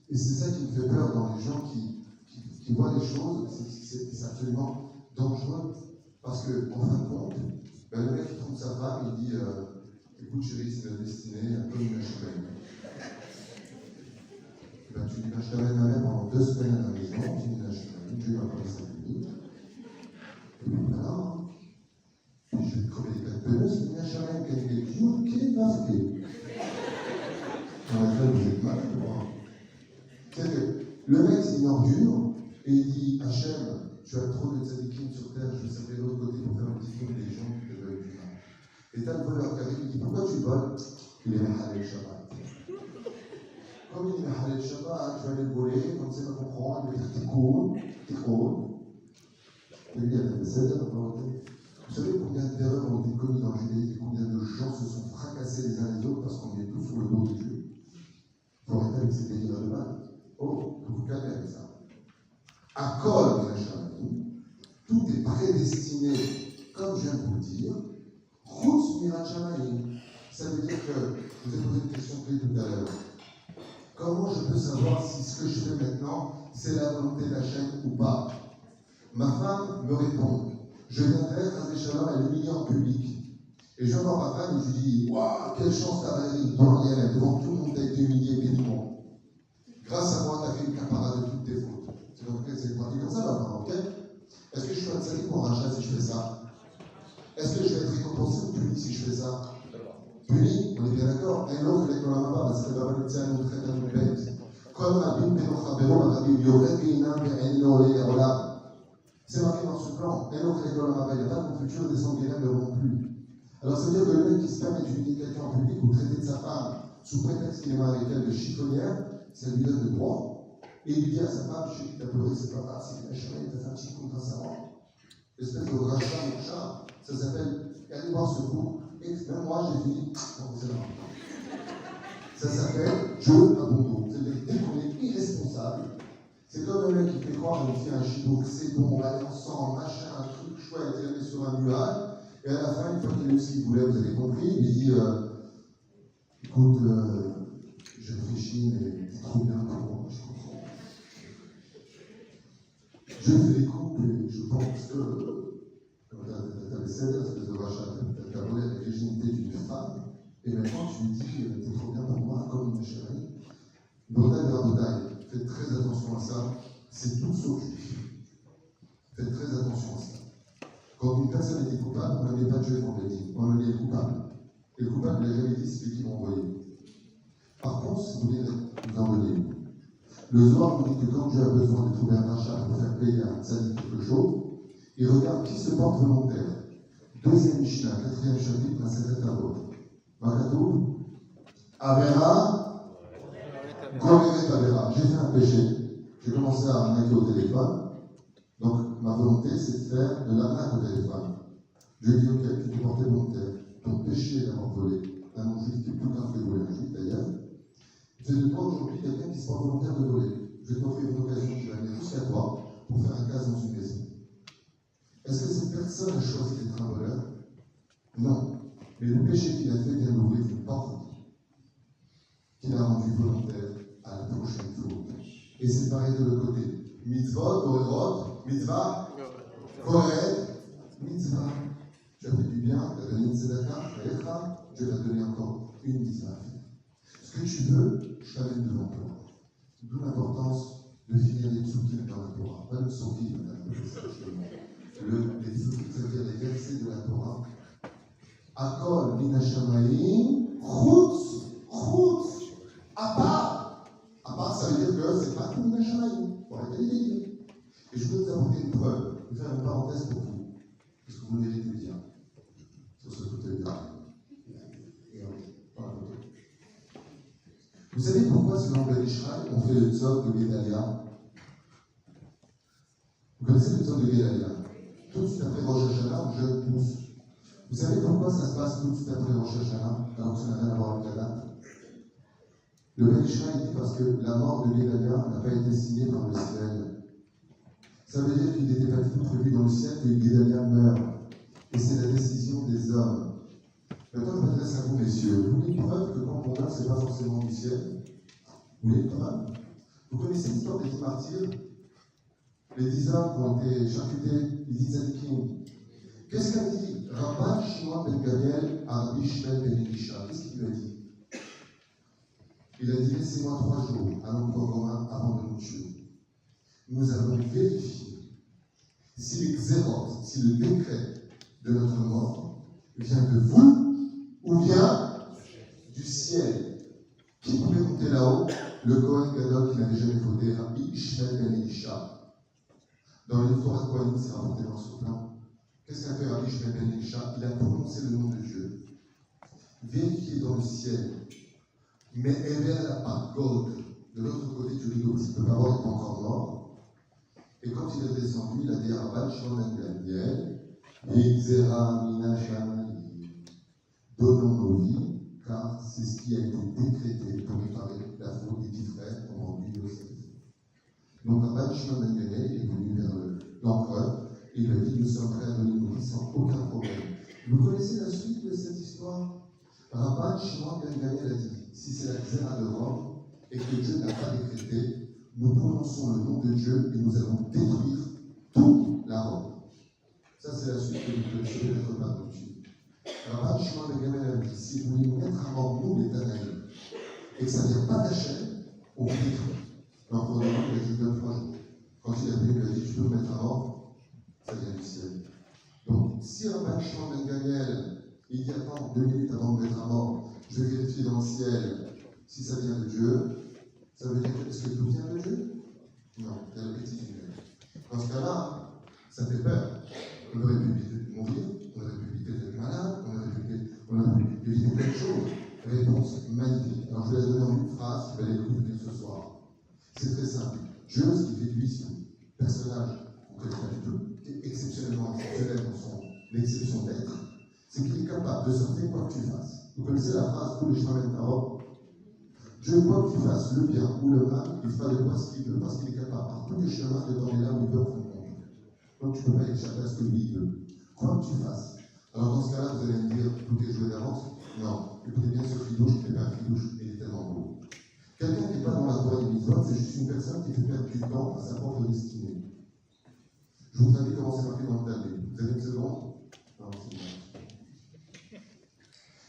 Et c'est ça qui me fait peur dans les gens qui voient les choses, c'est absolument dangereux. Parce qu'en fin de compte, le mec qui trompe sa femme, il dit écoute chérie, c'est la destinée, comme une HLM. Tu dis je t'amène ma mère pendant 2 semaines à la maison, tu dis une HLM, Dieu m'a parlé 5 minutes. Et puis voilà, puis je vais te crever les plaques de c'est une HLM qui a été qui va faire. En fait, vous êtes mal, c'est que le mec, c'est une ordure, et il dit Hachem, tu as trop de tzadikim sur terre, je vais servir de l'autre côté pour faire un petit film des gens qui te veulent du mal. Et t'as le voleur qui arrive, il dit pourquoi tu voles? Il est Mahalel Shabbat. Comme il est Mahalel Shabbat, tu vas aller voler, comme c'est pas comprendre, il va dire t'es cool. Et lui, il a fait ça, vous savez combien d'erreurs ont été commises dans le judaïsme et combien de gens se sont fracassés les uns les autres parce qu'on est tous sur le dos de Dieu? Il faut arrêter avec ces délires de mal. Oh, que vous calmez avec ça. Hakol min ha-shamayim, tout est prédestiné, comme je viens de vous le dire. Chutz min ha-shamayim, ça veut dire que, je vous ai posé une question clé tout à l'heure. Comment je peux savoir si ce que je fais maintenant, c'est la volonté d'Hachem ou pas? Ma femme me répond, je viendrai à Shalom, elle est humiliée en public. Et je vais voir ma femme et je lui dis, waouh, quelle chance t'as Valérie, devant tout le monde, t'as été humilié, bénis-moi. Grâce à moi, tu as fait une capara de toutes tes fautes. C'est pratique comme ça, maintenant, ok? Est-ce que je suis un tzaddik ou un rachat si je fais ça? Est-ce que je vais être récompensé ou puni si je fais ça? Puni, on est bien d'accord. Un autre, les Kolamaba, c'est le Baba Nitzian, nous traite un bête. Comme Abim Benocha Beno, Abim Yored Geinam, Eno Le Olam. C'est marqué dans ce plan. Un autre, les Kolamaba, il n'y a pas de futur, des sanguinaires ne vont plus. Alors, ça veut dire que le mec qui se permet d'humilier quelqu'un en public ou traiter de sa femme sous prétexte qu'il est marié avec elle de chiffonnière, ça lui donne le droit. Et il dit à sa femme, je sais qu'il t'a pleuré, c'est pas grave, c'est qu'il a changé, il t'a fait un petit coup grâce à moi. Espèce de rachat, mon chat, ça s'appelle, allez voir ce coup, et même moi j'ai fini, non, c'est là. Ça s'appelle jeu à bon dos. C'est-à-dire dès qu'on est irresponsable, c'est comme le mec qui fait croire qu'il fait un chido, que c'est bon, on va aller ensemble, machin, un truc chouette, il est sur un nuage, et à la fin, une fois qu'il a eu ce qu'il voulait, vous avez compris, il dit écoute, je réfléchis, mais c'est trop bien pour moi, je comprends. Je fais les couples et je pense que, comme tu avais cédé, espèce de rachat, tu as volé la virginité d'une femme, et maintenant tu lui dis, t'es trop bien pour moi, comme une chérie. Bordel Rabotai, faites très attention à ça, c'est tout sauf juif. Faites très attention à ça. Quand une personne était coupable, on ne met pas de juif, on l'a dit, on le met coupable. Et le coupable ne l'a jamais dit, c'est lui qui l'a envoyé. Par contre, si vous voulez vous en donner une. Le Zohar nous dit que quand Dieu a besoin de trouver un rachat pour faire payer à un tzaddik quelque chose, il regarde qui se porte volontaire. Deuxième Mishnah, 4e chapitre, un secret à l'autre. Makatou, Avera, Correret Avera. J'ai fait un péché. J'ai commencé à arnaquer au téléphone. Donc, ma volonté, c'est de faire de l'arnaque au téléphone. Je lui ai dit, ok, tu peux porter volontaire. Ton péché est d'avoir volé un non-juif qui est plus grave que voler un juif, d'ailleurs. C'est de toi aujourd'hui quelqu'un qui se porte volontaire de voler. Je vais t'offrir une occasion qui va venir jusqu'à toi pour faire un casse dans une maison. Est-ce que cette personne a choisi d'être un voleur? Non. Mais le péché qu'il a fait vient d'ouvrir une porte qui l'a rendu volontaire à la prochaine faute. Et c'est pareil de l'autre côté. Mitzvot, Gorerot, mitzvah, Goret, mitzvah. Tu as fait du bien, tu as donné une tzedaka, Dieu va te donner encore une mitzvah. Ce que tu veux, je t'amène devant toi. D'où l'importance de finir les psukim dans la Torah. Pas le psukim, les psukim, c'est-à-dire les versets de la Torah. Akol min hashamayim, chutz, à part. À part, ça veut dire que c'est pas tout min hashamayim. Pour arrêter les délires. Et je peux vous apporter une preuve. Je vais faire une parenthèse pour vous. Parce que vous le méritez bien. Sur ce fauteuil-là. Vous savez pourquoi, selon Ben Israël, on fait le tzod de Guédalia? Vous connaissez le tzod de Guédalia? Tout de suite après Rosh Hashanah, on jeûne tous. Vous savez pourquoi ça se passe tout de suite après Rosh Hashanah, alors que ça n'a rien à voir avec la date? Le Ben Israël dit parce que la mort de Guédalia n'a pas été signée par le ciel. Ça veut dire qu'il n'était pas du tout prévu dans le ciel que Guédalia meure. Et c'est la décision des hommes. Maintenant, je m'adresse à vous, messieurs. Vous voulez une preuve que quand on meurt, ce n'est pas forcément du ciel? Vous voulez une preuve? Vous connaissez l'histoire des 10 martyrs? Les 10 hommes qui ont été charcutés, les 10 tzadikim. Qu'est-ce qu'a dit Rabban Shimon ben Gamliel à Rabbi Shmuel ben Elisha? Qu'est-ce qu'il lui a dit? Il a dit, laissez-moi 3 jours à l'emploi commun avant de nous tuer. Nous allons vérifier si les xérotes, si le décret de notre mort vient de vous ou vient du ciel. Qui pouvait monter là-haut? Le Kohen Gadol qui n'avait jamais fauté, Rabbi Shmuel ben Elisha. Dans l'histoire de Kohen, c'est rapporté dans ce plan. Qu'est-ce qu'a fait Rabbi Shmuel ben Elisha? Il a prononcé le nom de Dieu. Vérifiez dans le ciel. Mais Ever la Pargod, de l'autre côté du rideau, parce qu'il ne peut pas voir, il est encore mort. Et quand il est descendu, il a dit à Rabban Shimon ben Gamliel, Yixera mina shamayim. Donnons nos vies, car c'est ce qui a été décrété pour réparer la faute des 10 frères qui ont rendu Yosef. Donc Rabban Shimon ben Gamliel est venu vers l'empereur et il a dit, nous sommes prêts à donner nos vies sans aucun problème. Vous connaissez la suite de cette histoire? Rabban Shimon ben Gamliel a dit, si c'est la xéra de Rome et que Dieu n'a pas décrété, nous prononçons le nom de Dieu et nous allons détruire toute la Rome. Ça, c'est la suite que vous connaissez peut-être pas tout de suite. Rabban Shimon ben Gamliel a dit, si vous voulez nous mettre à mort, nous, les Danaïs, et que ça ne vient pas d'Hachem, on vous détruit. Donc, pour le moment, il a dit 2-3 jours. Quand il est venu, il a dit, tu peux me mettre à mort, ça vient du ciel. Donc, si Rabban Shimon ben Gamliel, il dit, attends, 2 minutes avant de me mettre à mort, je vais vérifier dans le ciel si ça vient de Dieu, ça veut dire est-ce que tout vient de Dieu? Non, c'est la petite lumière. Dans ce cas-là, ça fait peur. On aurait pu éviter de mourir, on aurait pu éviter d'être malade, on aurait pu éviter plein de choses. Réponse magnifique. Alors je vais la donner en une phrase qui va l'écouter ce soir. C'est très simple. Dieu, ce qui fait de lui son personnage, on ne connaît pas du tout, qui est exceptionnellement exceptionnel dans son exception d'être, c'est qu'il est capable de sortir quoi que tu fasses. Vous connaissez la phrase tous les chemins mènent à Rome? Dieu, quoi que tu fasses, le bien ou le mal, il fera de toi ce qu'il veut parce qu'il est capable par tous les chemins de t'emmener là où il veut en monde. Donc tu ne peux pas échapper à ce que lui il veut. Quoi que tu fasses. Alors dans ce cas-là, vous allez me dire, tout est joué d'avance? Non. Écoutez bien ce fidouche, qui fait pas un fidouche, mais il est tellement beau. Quelqu'un qui n'est pas dans la Torah des mitzvot, c'est juste une personne qui fait perdre du temps à sa propre destinée. Je vous invite à commencer marqué dans le Talmud. Vous avez une seconde? Non, c'est bon.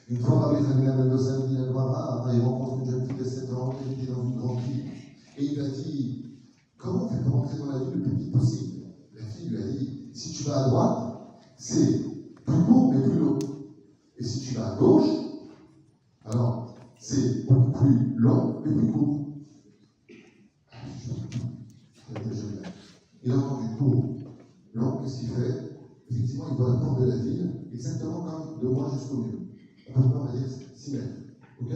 Une fois, Rabbi Hanina ben Dosan dit à Loara, il rencontre une jeune fille de 7 ans qui était dans une grande ville. Et il a dit, comment on fait pour rentrer dans la ville le plus vite possible? La fille lui a dit, si tu vas à droite, c'est plus court mais plus long. Et si tu vas à gauche, alors c'est beaucoup plus long mais plus court. Il a entendu court, long, qu'est-ce qu'il fait? Effectivement, il voit la porte de la ville, exactement comme de moi jusqu'au mur. On va dire 6 mètres. Ok?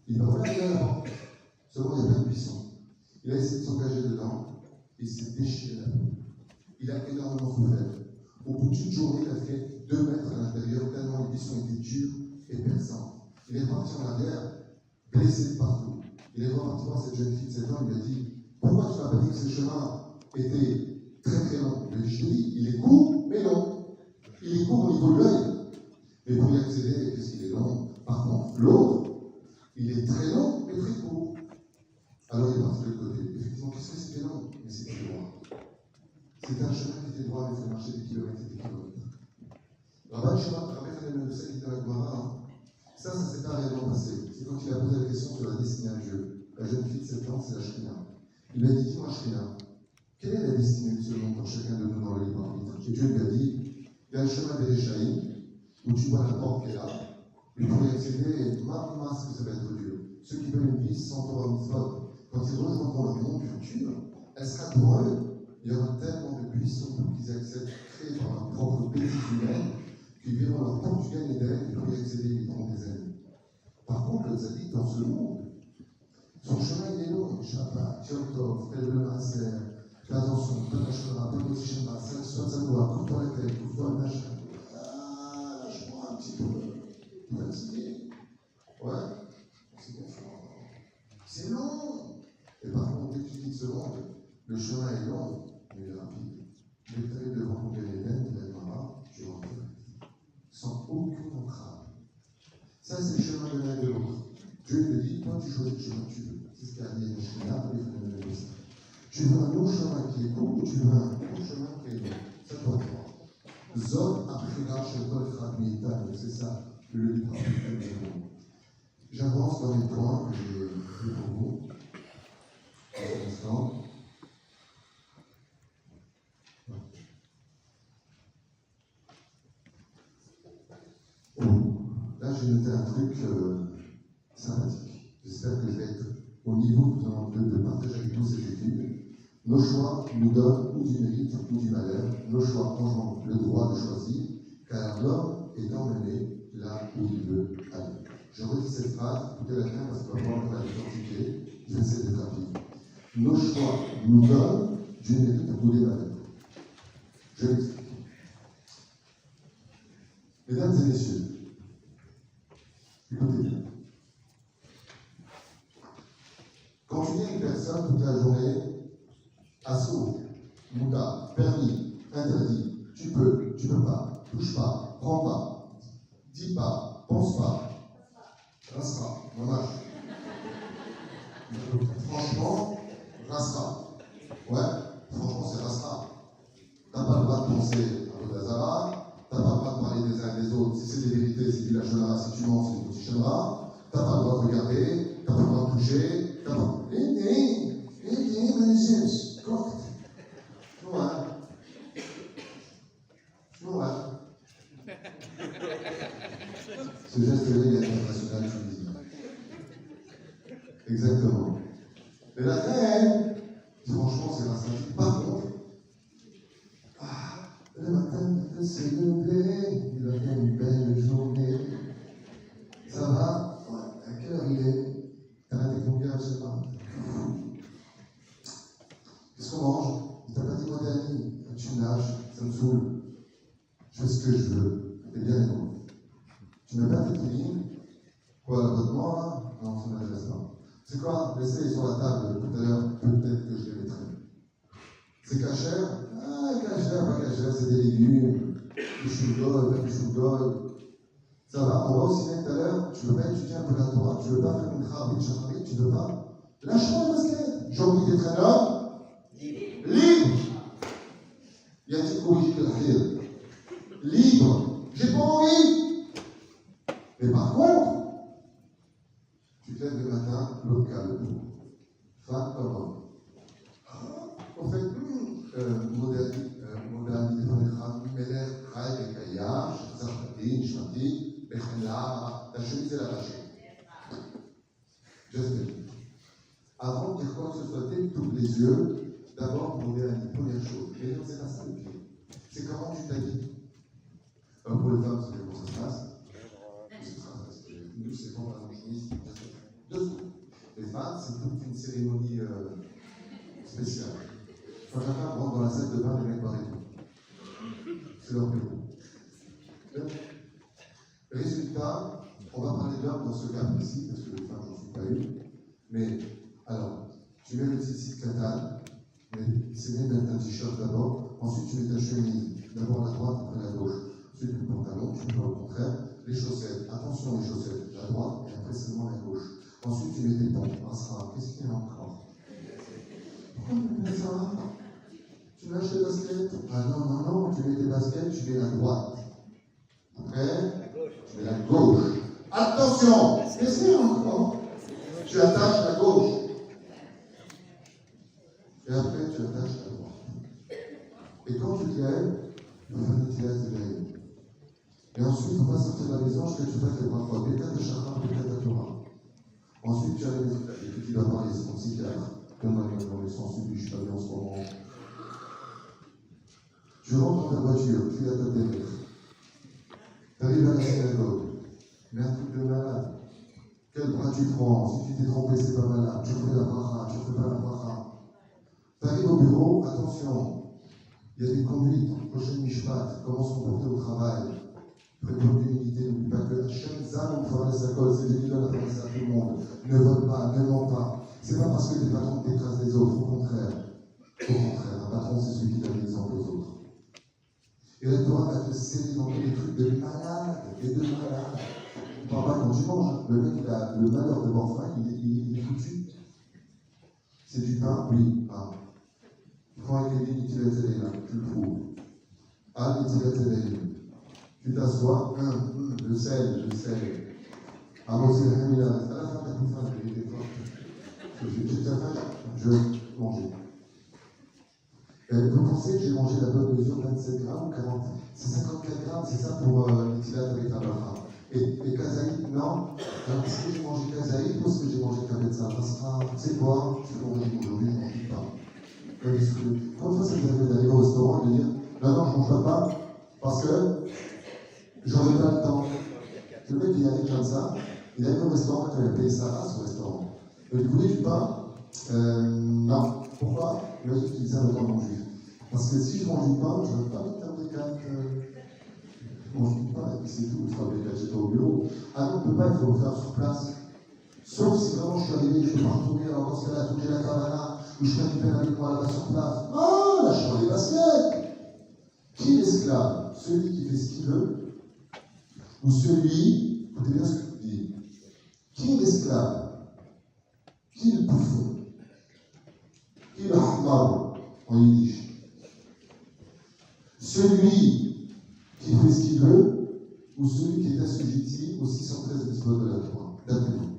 Il va regarder à la porte. Seulement, il n'y a pas de buisson. Il a essayé de s'engager dedans. Il s'est déchiré la peau. Il a énormément souffert. Au bout d'une journée, il a fait 2 mètres à l'intérieur, tellement les buissons étaient durs et perçants. Il est parti en arrière, blessé de partout. Il est reparti voir cette jeune fille de 7 ans, il lui a dit « Pourquoi tu m'as pas dit que ce chemin était très très long ?» Il lui a dit « Je te dis, il est court, mais long. Il est court au niveau de l'œil. Mais pour y accéder, qu'est-ce qu'il est long? Par contre, l'autre, il est très long, mais très court. » Alors il est parti de l'autre côté. Effectivement, qu'est-ce que c'était long? Mais c'était droit. C'était un chemin qui était droit, mais il fallait marcher des kilomètres et des kilomètres. Rabban Shimon Rabban Celle qui était avec Guara, ça s'est pas réellement passé. C'est quand il a posé la question sur la destinée à Dieu. La jeune fille de 7 ans, c'est la Shrina. Il lui a dit, dis-moi Shrina, quelle est la destinée de ce monde pour chacun de nous dans le libre arbitre? Et Dieu lui a dit, il y a le chemin des Réchaïm, où tu vois la porte qui est là, et pour y accéder, maintenant, ce que ça va être dur. Ceux qui veulent une vie sans Torah mitzvot, quand ils rejoindront le monde futur, elle sera pour eux. Il y aura tellement de buissons pour qu'ils accèdent, créés par leur propre bêtise humaine, qu'ils verront leur porte du Gan-Eden et pour y accéder, ils prendront des années. Par contre, le tzaddik, dans ce monde, son chemin il est long. Shabbat, Yom Tov, fais le maaser, fais attention, pas d'ashkara, pas de Shabbat, soit ça doit, coupe-toi la tête, coupe-toi le machin. Ah, lâche-moi un petit peu. Fatigué. Ouais, c'est bon, c'est long. Et par contre, dès que tu quittes ce monde, le chemin est long, mais il est rapide. Dès que tu arrives devant ton Gan-Eden, tu vas là, tu rentres sans aucune entrave. Ça, c'est le chemin de l'un et de l'autre. Dieu te dit, toi, tu choisis le chemin que tu veux. C'est ce qu'a dit Yeshua, les phénomènes de ça. Tu veux un long chemin qui est court ou tu veux un court chemin qui est long? C'est à toi de voir. Zod Aprira Shekol Fragmitan, c'est ça, le libre arbitre du monde. J'avance dans les points que j'ai pris pour vous. Un instant. Là, j'ai noté un truc sympathique. J'espère que je vais être au niveau de partager avec vous cette étude. Nos choix nous donnent ou du mérite ou du malheur. Nos choix engendrent le droit de choisir, car l'homme est emmené là où il veut aller. Je redis cette phrase, écoutez-la bien parce que vraiment on va l'identifier. Je vais essayer d'être rapide. Nos choix nous donnent du mérite ou des malheurs. Je l'explique. Mesdames et messieurs, écoutez bien. Quand tu dis à une personne toute la journée, assaut, mouta, permis, interdit, tu peux pas, touche pas, prends pas, dis pas, pense pas, rastera, voilà. Franchement, rastera. Ouais, franchement, c'est rastera. T'as pas le droit de penser à Vodazara, t'as pas le droit de parler des uns et des autres. Si c'est des vérités, c'est du lachonara. Si tu mens, c'est du potichonara. T'as pas le droit de regarder, t'as pas le droit de toucher, t'as pas. Ce geste-là, il est international, tunisien. Exactement. Et la reine, franchement, c'est racistique. Par contre, le matin, il s'est levé, il a fait une belle journée. Ça va? Ouais. À quelle heure il est? T'as raté combien, je sais pas. Qu'est-ce qu'on mange? Il t'a pas dit moi d'amis. Tu nages, ça me saoule. Je fais ce que je veux. T'es bien et bon. Tu mets pas tes filines? Quoi, l'abonnement là? Non, ça ne m'intéresse pas. C'est quoi? Laissez-les sur la table tout à l'heure, peut-être que je les mettrai. C'est cachère? Ah, cachère, pas cachère, c'est des légumes, du chou-gold, pas du chou-gold. Ça va, on va au ciné tout à l'heure, tu veux pas étudier un peu la Torah, tu veux pas faire une travail, tu veux pas. Lâche-moi le basket. J'ai envie d'être un homme libre. Y a-t-il corrigé que la fille? Libre. J'ai pas envie. Mais par contre, tu te lèves le matin, l'autre calme. Femme comme homme. En fait, modernité dans les femmes, Meler, Raï, Bekaya, Zarfatin, Shmati, Bechela, la chemise et la vachée. Just it. Avant de dire quoi que ce soit, dès que tu ouvres les yeux, d'abord modernité, première chose. Mais non, c'est pas ça le pied. C'est comment tu t'habilles. Pour les femmes, c'est comment ça se passe. Nous, Stéphane, c'est toute une cérémonie spéciale. Quand la femme rentre dans la salle de bain, les mecs barrent tout. C'est leur bureau. Résultat, on va parler d'hommes dans ce cas précis, parce que les femmes, j'en suis pas une. Mais, alors, tu mets le tzitzit katan, mais c'est bien de mettre un t-shirt d'abord. Ensuite, tu mets ta chemise, d'abord la droite, après la gauche. Ensuite, le pantalon, tu fais au contraire. Les chaussettes, attention les chaussettes, la droite et après seulement la gauche. Ensuite, tu mets tes pompes. Qu'est-ce qu'il y a encore? Pourquoi tu mets ça? Tu lâches les baskets? Ah non, tu mets tes baskets, tu mets la droite. Après, tu mets la gauche. Attention! Qu'est-ce qu'il y a encore? Tu attaches la gauche. Et après, tu attaches la droite. Et quand tu te lèves, tu vas faire une utilisation de l'air. Et ensuite, il ne faut pas sortir de la maison jusqu'à ce que tu fasses les bras croisés. Békat de chakra, békat de Torah. Ensuite, tu as les résultats. Et puis, tu vas parler, c'est ton psychiatre. Comme dans les sens du je suis pas bien en ce moment. Tu rentres dans ta voiture, tu fais la table des lettres. Tu arrives à la synagogue. Mais un truc de malade. Quel bras tu prends? Si tu t'es trompé, c'est pas malade. Tu fais la bracha, tu fais pas la bracha. Tu arrives au bureau, attention. Il y a des conduites, prochaine mishpat, comment se comporter au travail. Prévoir l'unité, n'oublie pas que chaque zam fera sa cause, c'est Dieu qui donne la promesse à tout le monde. Ne vole pas, ne mens pas. C'est pas parce que t'es patron que t'écrases les autres, au contraire. Au contraire, un patron, c'est celui qui donne l'exemple aux autres. Et la Torah va te sceller dans des trucs de malade et de malade. On parle pas quand tu manges, le mec il a le malheur de avoir faim, il est foutu. C'est du pain, oui, pain. Tu prends avec les lignes, tu les aides là, tu le trouves. Ah, tu les aides. Tu t'assois, le sel. Ah, moi, c'est la famille là. À la fin, t'as plus faim, j'étais faim, je mangeais. Vous pensez que j'ai mangé la bonne mesure, 27 grammes ou 40? C'est 54 grammes, c'est ça pour l'itilat avec la bracha. Et kazaï, non. Alors, est-ce que j'ai mangé kazaï ou est-ce que j'ai mangé kabetza? Ça sera, c'est quoi? C'est mon régime aujourd'hui, je ne mange pas. Quand une fois, ça vous arrive d'aller au restaurant et de dire non, je ne mange pas parce que j'aurais pas le temps. Le mec, il arrive comme ça, il arrive au restaurant, il a payé sa race au restaurant. Il dit, vous voulez du pain? Non. Pourquoi? Il va utiliser un temps non juif. Parce que si je mange du pain, je ne veux pas mettre un bécat. Je mange du pain, et puis c'est tout. Je ferai un bécat, j'étais au bureau. Ah non, on ne peut pas, il faut le faire sur place. Sauf si vraiment je suis arrivé, je ne peux pas retourner, alors dans ce cas-là, j'ai la caravana, ou je fais un pain avec moi là-bas sur place. Ah, lâche-moi les baskets! Qui est l'esclave? Celui qui fait ce qu'il veut, ou celui, écoutez bien ce que je vous dis, qui est l'esclave? Qui est le bouffon? Qui est le hamar en yiddish? Celui qui fait ce qu'il veut, ou celui qui est assujetti aux 613 dispositions de la Torah? D'après vous.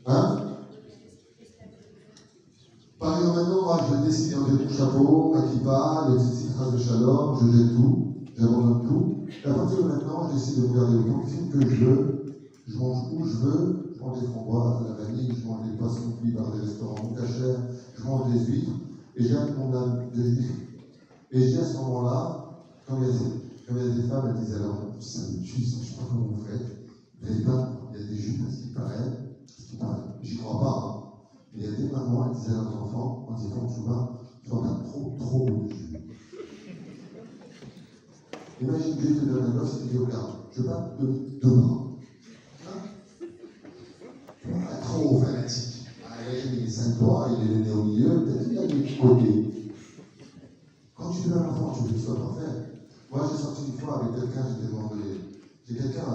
Hein? Par exemple, maintenant, moi, je décide d'enlever mon chapeau, ma kippa, les petites traces de shalom, je jette tout, j'abandonne tout. Et à partir de maintenant, je décide de regarder autant de films que je veux, je mange où je veux, je mange des framboises, de la vanille, je mange des poissons cuits par des restaurants cachers, je mange des huîtres, et j'ai mon âme de juif. Et je dis à ce moment-là, quand il y a des femmes, elles disent alors, ça me tue, je ne sais pas comment vous faites, il y a des juifs, ce qui paraît, j'y crois pas, hein. Il y a des mamans, elles disaient à leurs enfants, quand ils font tchouba, tu vas pas trop religieux. Imagine Dieu te donne un gosse et te dit, regarde, je ne vais pas te donner 2 bras. Hein? Trop fanatique. Il est 5 doigts, il est le nez au milieu, peut-être qu'il a des petits côtés. Quand tu veux un enfant, tu veux qu'il soit parfait. Moi, j'ai sorti une fois avec quelqu'un, j'étais demandé. J'ai quelqu'un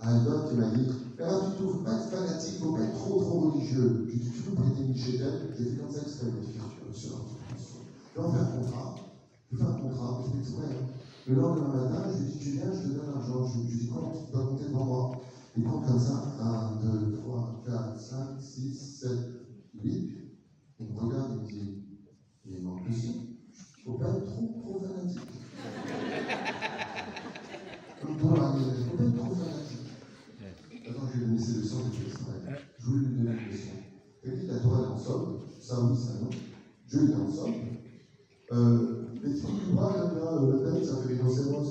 à un homme qui m'a dit, alors du tout, il ne faut pas être fanatique, il ne faut pas être trop religieux. Je dis, tu peux prêter une chez elle? J'ai fait comme ça, exprès, je vais faire un contrat. Je vais faire un contrat, je fais exprès. Le lendemain matin, je lui dis, tu viens, je te donne l'argent. Je lui dis, comment tu dois compter devant moi? Il compte comme ça, 1, 2, 3, 4, 5, 6, 7, 8. Il me regarde et me dit, il manque plus. Il ne faut pas être trop fanatique. Comme toi, il ne faut pas être trop fanatique. Attends, je lui ai donné ces leçons, je fais exprès. Je voulais lui donner une leçon. Elle dit, la Torah est en somme, ça oui, ça non. Dieu est en somme. Les trucs du bras, j'aime bien, le thème, ça fait rhinocéros.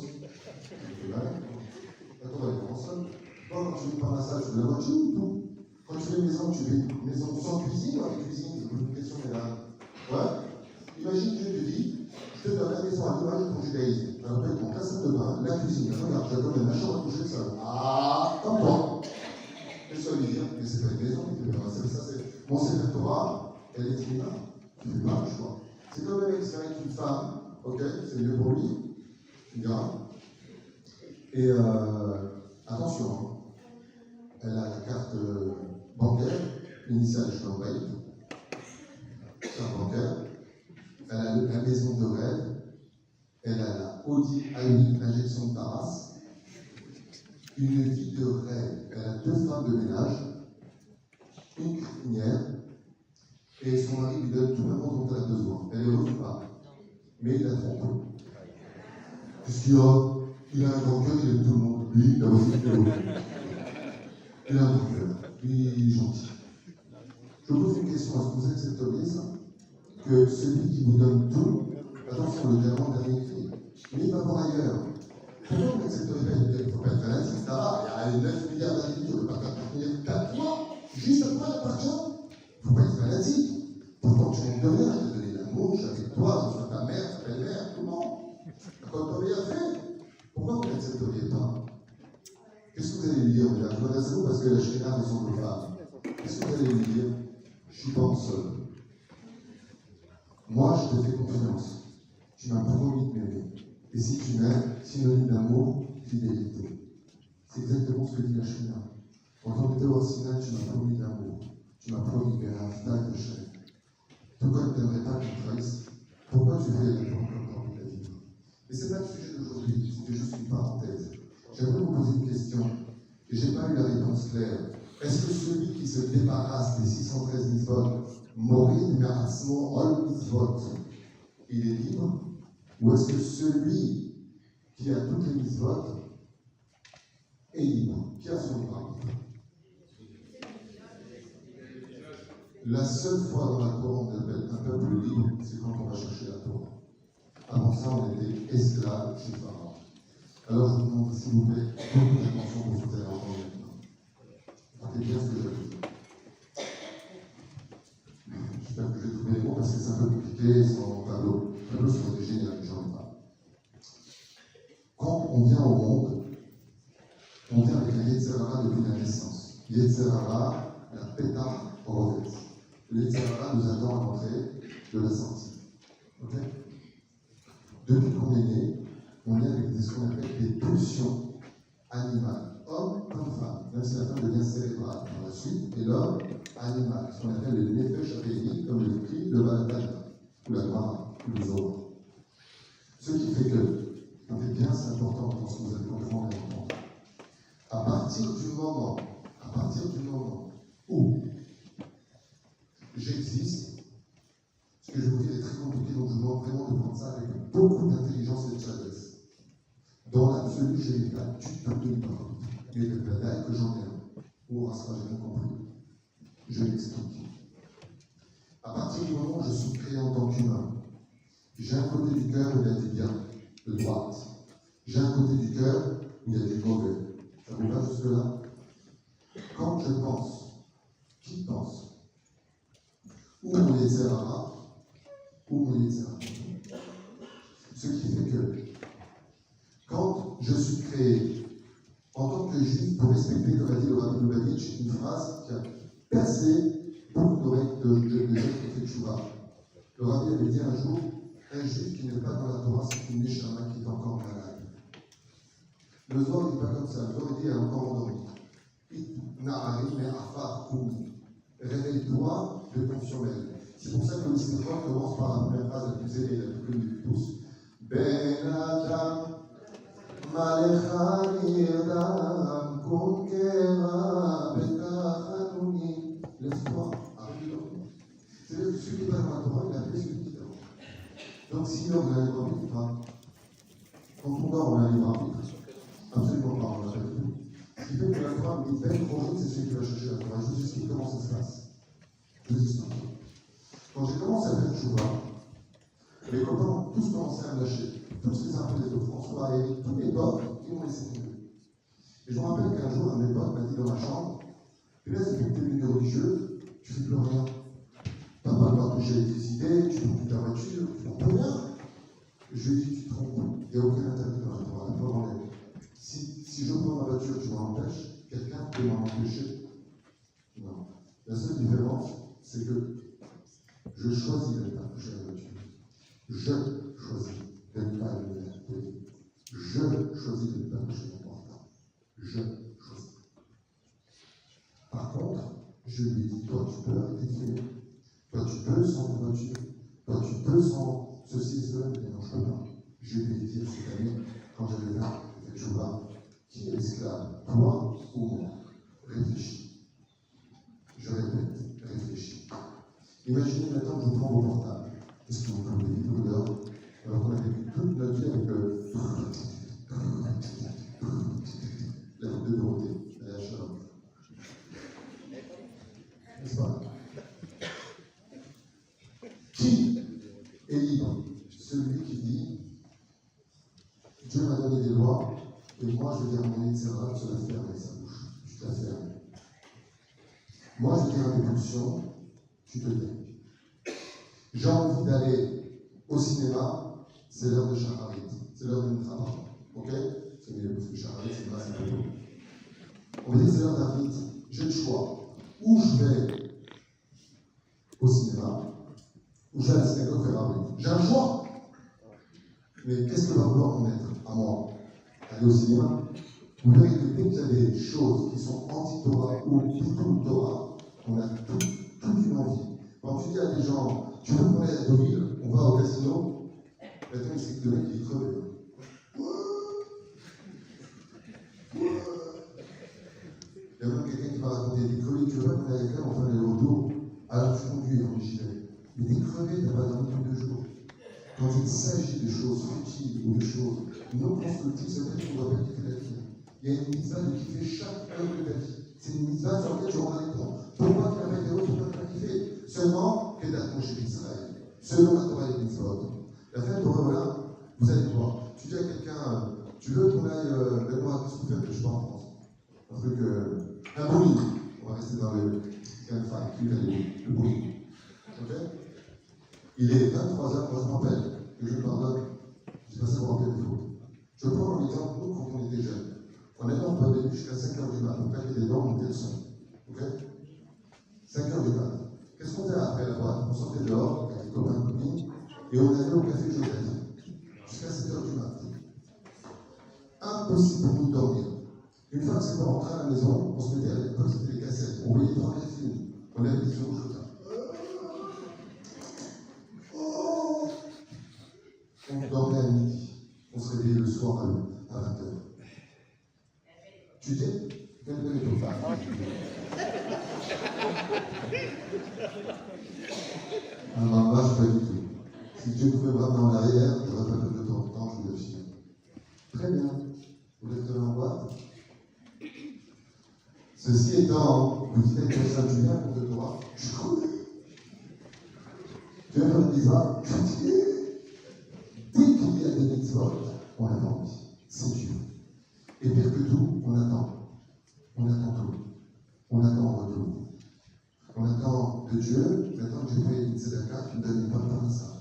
La Torah est en somme. Toi, quand tu vis par la salle, tu fais la voiture ou tout? Quand tu fais une maison, tu fais judaïsme. Alors, donc, la salle de bain, la cuisine, regarde, je donne la chambre à coucher, ça. Ah, comme moi. Et ça veut dire, mais c'est pas une maison, ça c'est mon Sefer Torah, elle est divine. Tu fais pas le choix. C'est comme avec une femme, ok, c'est mieux pour lui, tu verras. Et attention, hein, elle a la carte bancaire, initiale Shalom Bayit, carte bancaire, elle a la maison de rêve, elle a la Audi A8 injection de Taras, une vie de rêve, elle a 2 femmes de ménage, une cuisinière, et son mari lui donne tout l'amour dont elle a besoin. Elle est heureuse ou pas, mais il la trompe. Qu'est-ce qu'il a? Il a un grand cœur, il aime tout le monde. Lui, il a aussi fait l'autre. Il a un grand cœur. Lui, il est gentil. Je vous pose une question. Est-ce que vous accepteriez ça? Que celui qui vous donne tout, attention, le diamant dernier cri, mais il va voir ailleurs. Pourquoi vous n'accepteriez pas? Il ne faut pas être fanatique, ça va. Il y a 9 milliards d'individus, on ne peut pas t'appartenir qu'à toi. Juste à toi, il appartient. Il ne faut pas être fanatique. Pourtant, tu manques de rien. Je t'ai donné l'amour, je suis avec toi, je suis ta mère, ta belle-mère, tout le monde. Quand on vient fait, pourquoi vous n'accepteriez pas? Qu'est-ce que vous allez lui dire? Je m'adresse à vous parce que la Shekhinah ressemble aux femmes. Qu'est-ce que vous allez lui dire? Je suis pas seul. Moi, je te fais confiance. Tu m'as promis de m'aimer. Et si tu m'aimes, synonyme d'amour, fidélité. C'est exactement ce que dit la Shekhinah. Quand on était au Sinaï, tu m'as promis de l'amour. Tu m'as promis de la de chèque. Tout comme tu n'aimerais pas qu'on trahisse, pourquoi tu fais la encore dans ta vie? Mais ce n'est pas le sujet d'aujourd'hui, c'était juste une parenthèse. J'aimerais vous poser une question, et je n'ai pas eu la réponse claire. Est-ce que celui qui se débarrasse des 613 mitzvot, Morid Me'atzmo Ol Mitzvot, il est libre? Ou est-ce que celui qui a toutes les mitzvot est libre? Qui a son libre arbitre? La seule fois dans la Torah on appelle un peuple libre, c'est quand on va chercher la Torah. Avant ça, on était esclaves chez Pharaon. Alors je vous demande, s'il vous plaît, beaucoup d'attention pour ce que vous allez entendre maintenant. Écoutez bien ce que je vais dire. J'espère que je vais trouver les mots parce que c'est un peu compliqué sans tableau. Le tableau serait déjà génial, mais j'en ai pas. Quand on vient au monde, on vient avec un Yetzirah depuis la naissance. Yetzirah, la pétard Rodez. Le Yetzirah nous attend à l'entrée de la sortie. Ok? Depuis qu'on est né, on est avec ce qu'on appelle des pulsions animales, homme comme femme, même si la femme devient cérébrale par la suite, et l'homme animal, ce qu'on appelle le nefesh abéni, comme le cri de Balatana, ou la Gemara, ou les autres. Ce qui fait que, écoutez bien, c'est important pour ce que vous allez comprendre et entendre. À partir du moment où j'existe, ce que je vous dis est très compliqué, donc je vous demande vraiment de prendre ça avec beaucoup d'intelligence et de sagesse. Dans l'absolu, je n'ai pas du tout de libre. Mais le badaï que j'en ai un, ou Rasra, j'ai bien compris. Je l'explique. À partir du moment où je suis créé en tant qu'humain, j'ai un côté du cœur où il y a du bien, de droite. J'ai un côté du cœur où il y a du mauvais. Ça vous va jusque-là? Quand je pense, qui pense? Ou mon Yetzirah, ou mon Yetzirah. Ce qui fait que, quand je suis créé en tant que juif, pour respecter, comme a dit le Rabbi Lubavitch, une phrase qui a percé beaucoup d'oreilles de gens qui ont fait Tchouva. Le Rabbi avait dit un jour, un juif qui n'est pas dans la Torah, c'est une Neshama qui est encore malade. Le Zohar ne dit pas comme ça, le Zohar dit elle est encore endormie. Réveille-toi de ton sommeil. C'est pour ça que le Sifra commence par la première phrase la plus élevée, la plus connue de tous. Ben Adam, Malechani Adam, Konkera, Betachanouni. Laisse-toi, arrête de dormir. C'est celui qui est pas dans la Torah, il a fait celui qui dort. Donc si on a un libre arbitre, quand on dort, on a un libre arbitre. Absolument pas, on l'a pas du tout. Ce qui fait que la Torah me dit, Ben Rochot, c'est celui qui va chercher la Torah. Je vous explique comment ça se passe. Je vous explique. Quand j'ai commencé à faire Tchouva, les copains ont tous commencé à me lâcher. Tous les impôts des François et tous mes potes qui m'ont laissé tomber. Et je me rappelle qu'un jour, un de mes potes m'a dit dans ma chambre, puis là, c'est depuis que tu es devenu religieux, tu ne fais plus rien. Tu n'as pas le droit de toucher l'électricité, tu ne prends plus ta voiture, tu ne prends plus rien. Je lui ai dit, tu te trompes, il n'y a aucun interdit dans la Torah, la Torah enlève. Si je prends ma voiture, tu m'en empêches, quelqu'un peut m'en empêcher. Non. La seule différence, c'est que je choisis de ne pas toucher la voiture. Je choisis de ne pas allumer la télé. Je choisis de ne pas toucher mon portable. Je choisis. Par contre, je lui ai dit, toi, tu peux arrêter de fumer. Toi, tu peux sans ta voiture. Toi, tu peux sans ceci et cela. Mais non, je ne peux pas. Je lui ai dit cette année, quand j'avais 20, avec Chouba, qui est esclave, toi ou moi, réfléchis. Je répète, réfléchis. Imaginez maintenant que je prends vos portables. Est-ce que vous pouvez des brûleurs alors qu'on a vécu toute notre vie avec la route de Dorothée, à la Charlotte. N'est-ce pas? Qui est libre? Celui qui dit Dieu m'a donné des lois et moi je vais dire mon etc. Je la ferme avec sa bouche. Je la ferme. Moi je dis à mes pulsions, tu te tais. J'ai envie d'aller au cinéma, c'est l'heure de Shacharit, c'est l'heure de Mitzvah. Ok? C'est mieux parce que Shacharit, c'est pas assez peu. On va dire c'est l'heure d'Arvit. J'ai le choix. Ou je vais au cinéma, ou je vais à la synagogue faire Arvit. J'ai un choix. Mais qu'est-ce que va vouloir mon maître à moi? Aller au cinéma? Vous verrez que dès qu'il y a des choses qui sont anti-Torah ou plutôt Torah, on a toute une envie. Quand tu dis à des gens, tu veux qu'on aille à Deauville, on va au casino, maintenant c'est que le mec il est crevé. Il y a même quelqu'un qui m'a raconté, t'es crevé, tu veux pas qu'on aille avec elle, on fait aller-retour, alors tu conduis, on j'y vais. Mais t'es crevé, t'as pas dormi tous 2 jours. Quand il s'agit de choses futiles ou de choses non constructives, c'est vrai qu'on ne doit pas kiffer la vie. Il y a une mitzvah de kiffer chaque heure de ta vie. C'est une mitzvah sur laquelle tu rendras les comptes. Pourquoi tu n'as pas été heureux, tu ne peux pas kiffer? Seulement, Kedat Moshe Israël. Selon la Torah et les mitzvot. La fête Torah, là, vous allez voir. Tu dis à quelqu'un, tu veux qu'on aille, moi, qu'est-ce que vous faites? Je ne sais pas en France. Un truc, un bowling. On va rester dans le bowling. Ok? Il est 23h, moi je me rappelle que je me pardonne, je passe à remplir des fautes. Je prends l'exemple, nous, quand on était jeunes. On était en période jusqu'à 5h du matin, on claquait des dents, on était le son. Ok? 5h du matin. Qu'est-ce qu'on faisait après la boîte? On sortait dehors avec les copains et copines et on allait au café Joseph jusqu'à 7h du matin. Impossible pour nous de dormir. Une fois que c'est pas rentré à la maison, on se mettait à l'époque, c'était les cassettes. On voyait 3 films. On avait les yeux rouges comme ça. On dormait à midi. On se réveillait le soir à 20h. Tu dis? Quelle belle époque. Alors, moi, je pas du tout. Si Dieu pouvait me ramener en arrière, je n'aurais pas fait de temps, je vous le dis. Très bien. Vous êtes en boîte. Ceci étant, vous dites que ça, tu viens pour de Torah. Je suis cool. Tu viens faire une mitzvah. Je dis, dès qu'il y a des mitzvot, on a envie. C'est Dieu. Et pire que tout, on attend. On attend tout. On attend en retour. On attend de Dieu, maintenant que j'ai fait une tzedaka, tu me donnes une bonne part de ça.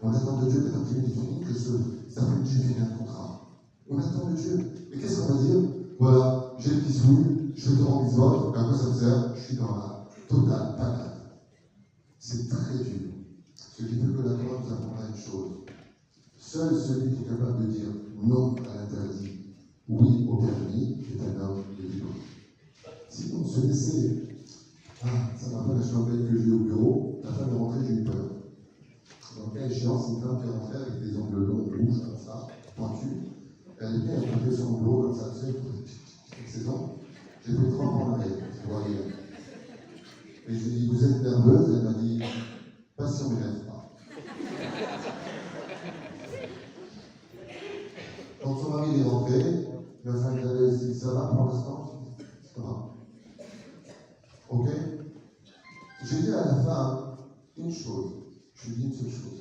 On attend de Dieu, maintenant que j'ai fini, que ça fait que j'ai fini un contrat. On attend de Dieu. Et qu'est-ce qu'on va dire? Voilà, j'ai le bisou, je fais ton mitzvot, à quoi ça me sert? Je suis dans la totale panade. C'est très dur. Ce qui fait que la Torah nous apprendra une chose. Seul celui qui est capable de dire non à l'interdit, oui au permis, est un homme de libre. Si on se laissait, ça m'a fait la chambrette que j'ai au bureau, la femme est rentrée, j'ai eu peur. Donc, à échéance, une femme qui est rentrée avec des ongles longs, rouges, comme ça, pointus. Elle était à son bureau comme ça, tu sais, avec ses ongles. J'ai fait 3 ans avec, tu vois rien. Et je lui ai dit, vous êtes nerveuse? Elle m'a dit, pas si on ne m'énerve pas. Quand son mari est rentré, il m'a fait un dit, ça va pour l'instant? Ça va. Ok? J'ai dit à la femme une chose. Je lui ai dit une seule chose.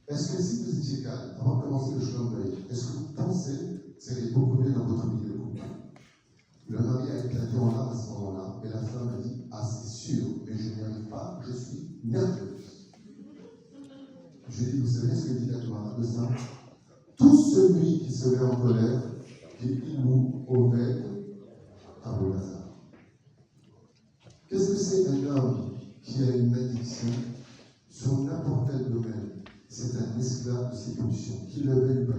Est-ce que si vous étiez calme, avant de commencer le chemin de veille, est-ce que vous pensez que ça allait beaucoup mieux dans votre vie de couple? Le mari a éclaté en larmes à ce moment-là, et la femme a dit, ah c'est sûr, mais je n'y arrive pas, je suis nerveuse. Je Je lui ai dit, vous savez ce que dit la Gemara de ça? Tout celui qui se met en colère, qui nous ovède à Bolazar. Qu'est-ce que c'est un homme qui a une addiction sur n'importe quel domaine? C'est un esclave de ses pulsions. Qui le veuille ou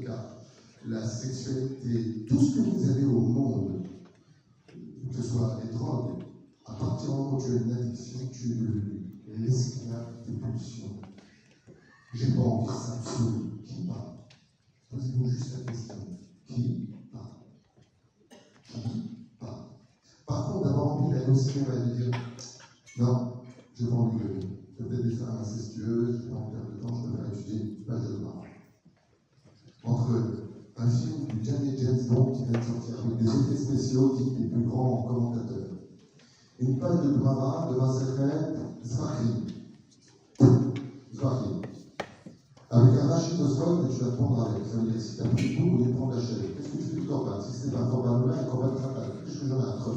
pas, la sexualité, tout ce que vous avez au monde, que ce soit les drogues, à partir du moment où tu as une addiction, tu es devenu l'esclave des pulsions. J'ai pas envie, ça me saoule. Qui parle? Posez-vous juste la question. Qui parle? Qui parle? Par contre, d'avoir envie d'aller au cinéma et de dire non, j'ai pas envie de vivre. Je fais des femmes incestueuses, je n'ai pas envie de perdre de temps, je préfère étudier l'âge de mort. Entre un film du James Bond qui vient de sortir avec des effets spéciaux type les plus grands commentateurs, une page de Gemara de Masechet Zvachim, avec un rachidoscope que tu vas prendre avec. Ça veut dire si tu as pris le bout, au lieu de prendre la chaîne, qu'est-ce que tu fais du corban? Si c'était pas un corban là, un corban fatal. Qu'est-ce que j'en ai à faire?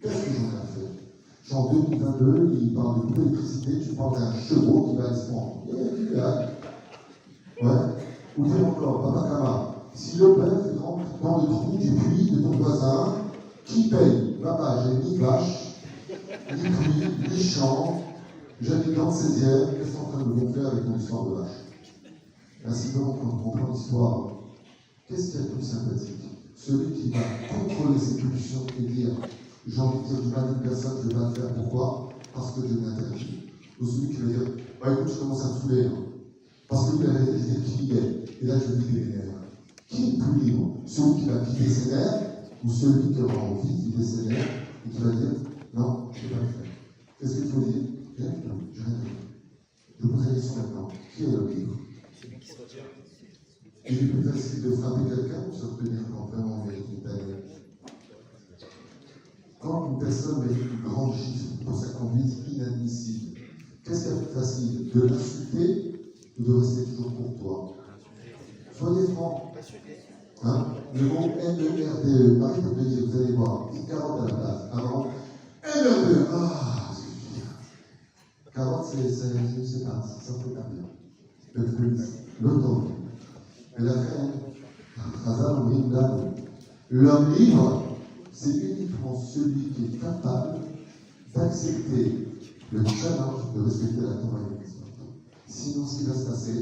Qu'est-ce que j'en ai à faire? En 2022, il parle de l'électricité, tu parles d'un chevaux qui va aller se prendre. Ouais. Ou bien encore, Baba Kama, si le bœuf rentre dans le trou du puits de ton voisin, qui paye? Papa, j'ai ni vache, ni puits, ni champ, j'habite dans le 16e, qu'est-ce que tu es en train de me gonfler avec mon histoire de vache? Ainsi donc, quand on comprend l'histoire, qu'est-ce qu'il y a de plus sympathique? Celui qui va contrôler ses pulsions et dire j'ai envie de dire du mal d'une personne, je ne vais pas le faire. Pourquoi? Parce que Dieu m'interdit. Ou celui qui va dire bah écoute, je commence à me saouler. Hein. Parce que lui, il avait dit qu'il est. Et là, je veux vider les nerfs. Qui est le plus libre? Celui qui va vider ses nerfs ou celui qui aura envie de vider ses nerfs et qui va dire non, je ne vais pas le faire. Qu'est-ce qu'il faut dire? Rien du tout. Je vous pose la question maintenant. Qui est le libre? Celui qui se retire. Il est plus facile de frapper quelqu'un ou de se retenir quand vraiment on mérite une peine? Quand une personne met une grande gifle pour sa conduite inadmissible, qu'est-ce qu'il y a de plus facile? De l'insulter ou de rester toujours courtois? Soyez francs. Hein? Le mot MERDE, arrêtez de le dire, vous allez voir, une carotte à la place. Avant, MERDE, ah, c'est bien. Carotte, c'est pas, ça fait pas bien. L'automne. Mais la reine, Hazal ou l'homme libre, c'est uniquement celui qui est capable d'accepter le challenge de respecter la Torah et les Mitzvot. Sinon, ce qui va se passer,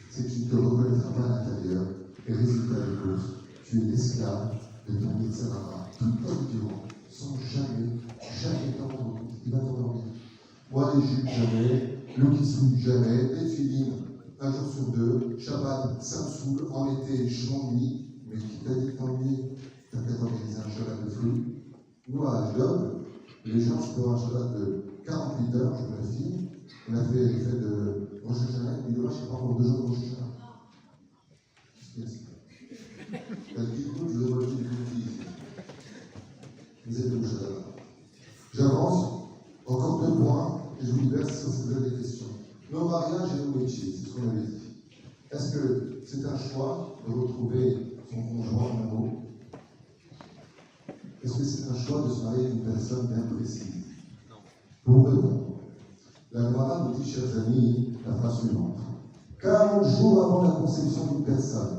c'est que tu ne te reconnaîtras pas à l'intérieur, et résultat des courses, tu es l'esclave de ton Yetzirah toute ta vie durant, sans jamais t'en rendre compte. Il va t'endormir. Moi, les jupes, jamais, le kissou, jamais, les filines, un jour sur deux, Shabbat, ça me saoule, en été, je m'ennuie, mais qui t'a dit de t'ennuyer? T'as peut-être organisé un Shabbat de flou. Nous, à Ashdob, les gens se font un Shabbat de 48 heures, je me filme. On a fait l'effet de Rosh Hashanah, et dommage, c'est pas encore 2 jours de Rosh Hashanah. Qu'est-ce que c'est? Elle dit, écoute, je vais voter du coup. Vous êtes où, Shabbat? J'avance, encore 2 points, et je vous laisse si vous avez des questions. Nos mariages et nos métiers, c'est ce qu'on avait dit. Est-ce que c'est un choix de retrouver son conjoint en amour? Est-ce que c'est un choix de se marier avec une personne bien précise? Non. Pour répondre, la Gemara nous dit, chers amis, la phrase suivante. 40 jours avant la conception d'une personne,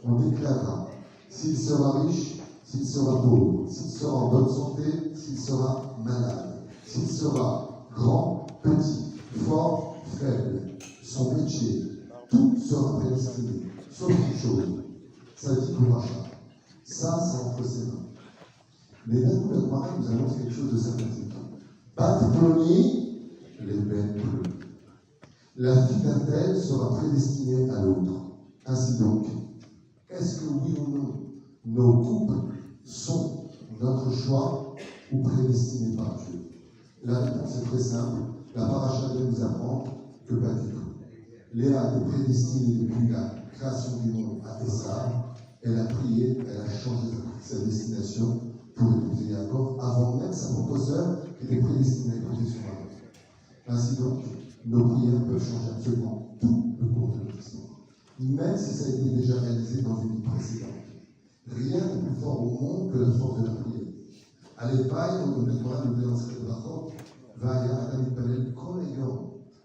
on déclarera s'il sera riche, s'il sera pauvre, s'il sera en bonne santé, s'il sera malade, s'il sera grand, petit, fort, faible, son métier, tout sera prédestiné, sauf une chose, ça dit pour Rachat. Ça, c'est entre ses mains. Mais d'un coup, la Gemara nous annonce quelque chose de sympathique. Bat-ploni, les belles bleues. La fille d'un tel sera prédestinée à l'autre. Ainsi donc, est-ce que oui ou non, nos couples sont notre choix ou prédestinés par Dieu? La réponse est très simple. La paracha vient nous apprendre que pas du tout. Léa a été prédestinée depuis la création du monde à Esav. Elle a prié, elle a changé sa destination pour épouser Yaakov, avant même sa propre sœur qui était prédestinée à épouser son mari. Ainsi donc, nos prières peuvent changer absolument tout le cours de notre histoire. Même si ça a été déjà réalisé dans une vie précédente. Rien n'est plus fort au monde que la force de la prière. À l'épaille, on nous demande de lancer le Bachot, Vaya Adam Palel Kol Yom,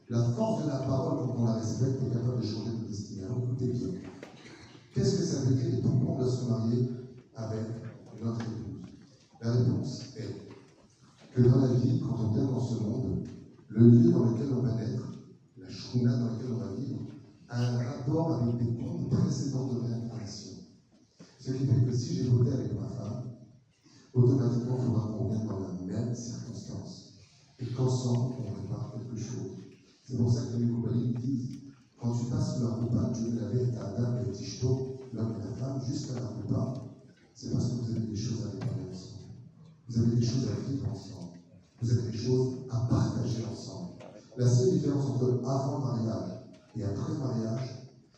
La force de la parole, quand on la respecte, est capable de changer notre destinée. Alors écoutez bien. Qu'est-ce que ça veut dire et pourquoi on doit se marier avec notre épouse? La réponse est que dans la vie, quand on vient dans ce monde, le lieu dans lequel on va naître, la shrouna dans laquelle on va vivre, a un rapport avec des mondes précédents de réincarnation. Ce qui fait que si j'ai voté avec ma femme, automatiquement, il faudra qu'on vienne dans la même circonstance. Et qu'ensemble, on répare quelque chose. C'est pour ça que les Koubali disent, quand tu passes la roupa, tu veux la vérité à Adam et Tishto, l'homme et la femme, jusqu'à la roupa, c'est parce que vous avez des choses à réparer ensemble. Vous avez des choses à vivre ensemble. Vous avez des choses à partager ensemble. La seule différence entre avant le mariage et après le mariage,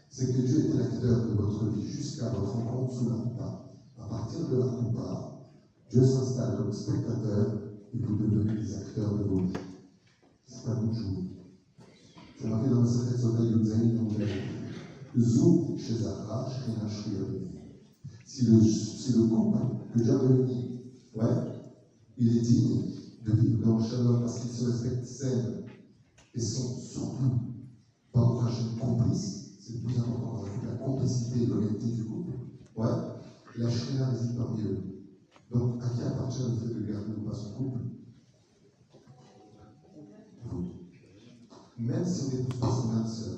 c'est que Dieu était l'acteur de votre vie jusqu'à votre rencontre sous la roupa. À partir de la roupa, Dieu s'installe comme spectateur et vous devenez des acteurs de vos vies. C'est à vous de jouer. C'est marqué dans le secret Soleil Yudzaïn Zou chez Zahra, Shrina Shriyodev. Si le couple que Dieu a réuni, il est digne de vivre dans le shalom parce qu'ils se respectent saines et sont surtout pas encouragés complices, c'est le plus important, la complicité et l'honnêteté du couple. La Shrina réside parmi eux. Donc, à qui appartient le fait de garder ou pas son couple? Vous. Même si on n'épouse pas son âme sœur,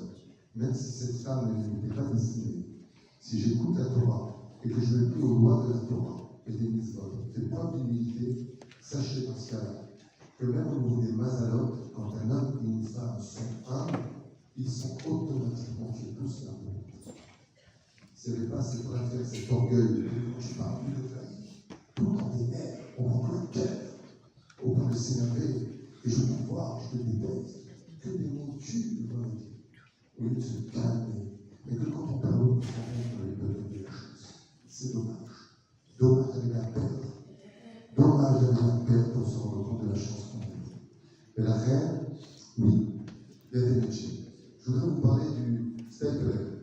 même si cette femme n'était pas destinée, si j'écoute la Torah et que je me plie aux lois de la Torah et des mitzvot, fais preuve d'humilité, sachez dans ce cas-là que même au niveau des mazalot, quand un homme et une femme sont humbles, ils sont automatiquement fait tous l'amour. S'il n'y avait pas cette affaire, cet orgueil, je parle plus de famille, tout dans des nerfs, on prend le cœur, au point de s'énerver, et je peux voir, je te déteste. Que des mots tuent devant la vie, au lieu de se calmer, et que quand on parle, on se rend compte qu'on est donné de la chose. C'est dommage. Dommage d'aller la perdre. Dommage d'aller la perdre pour se rendre compte de la chance qu'on a. Mais la reine, oui, il y a des métiers. Je voudrais vous parler du stapler.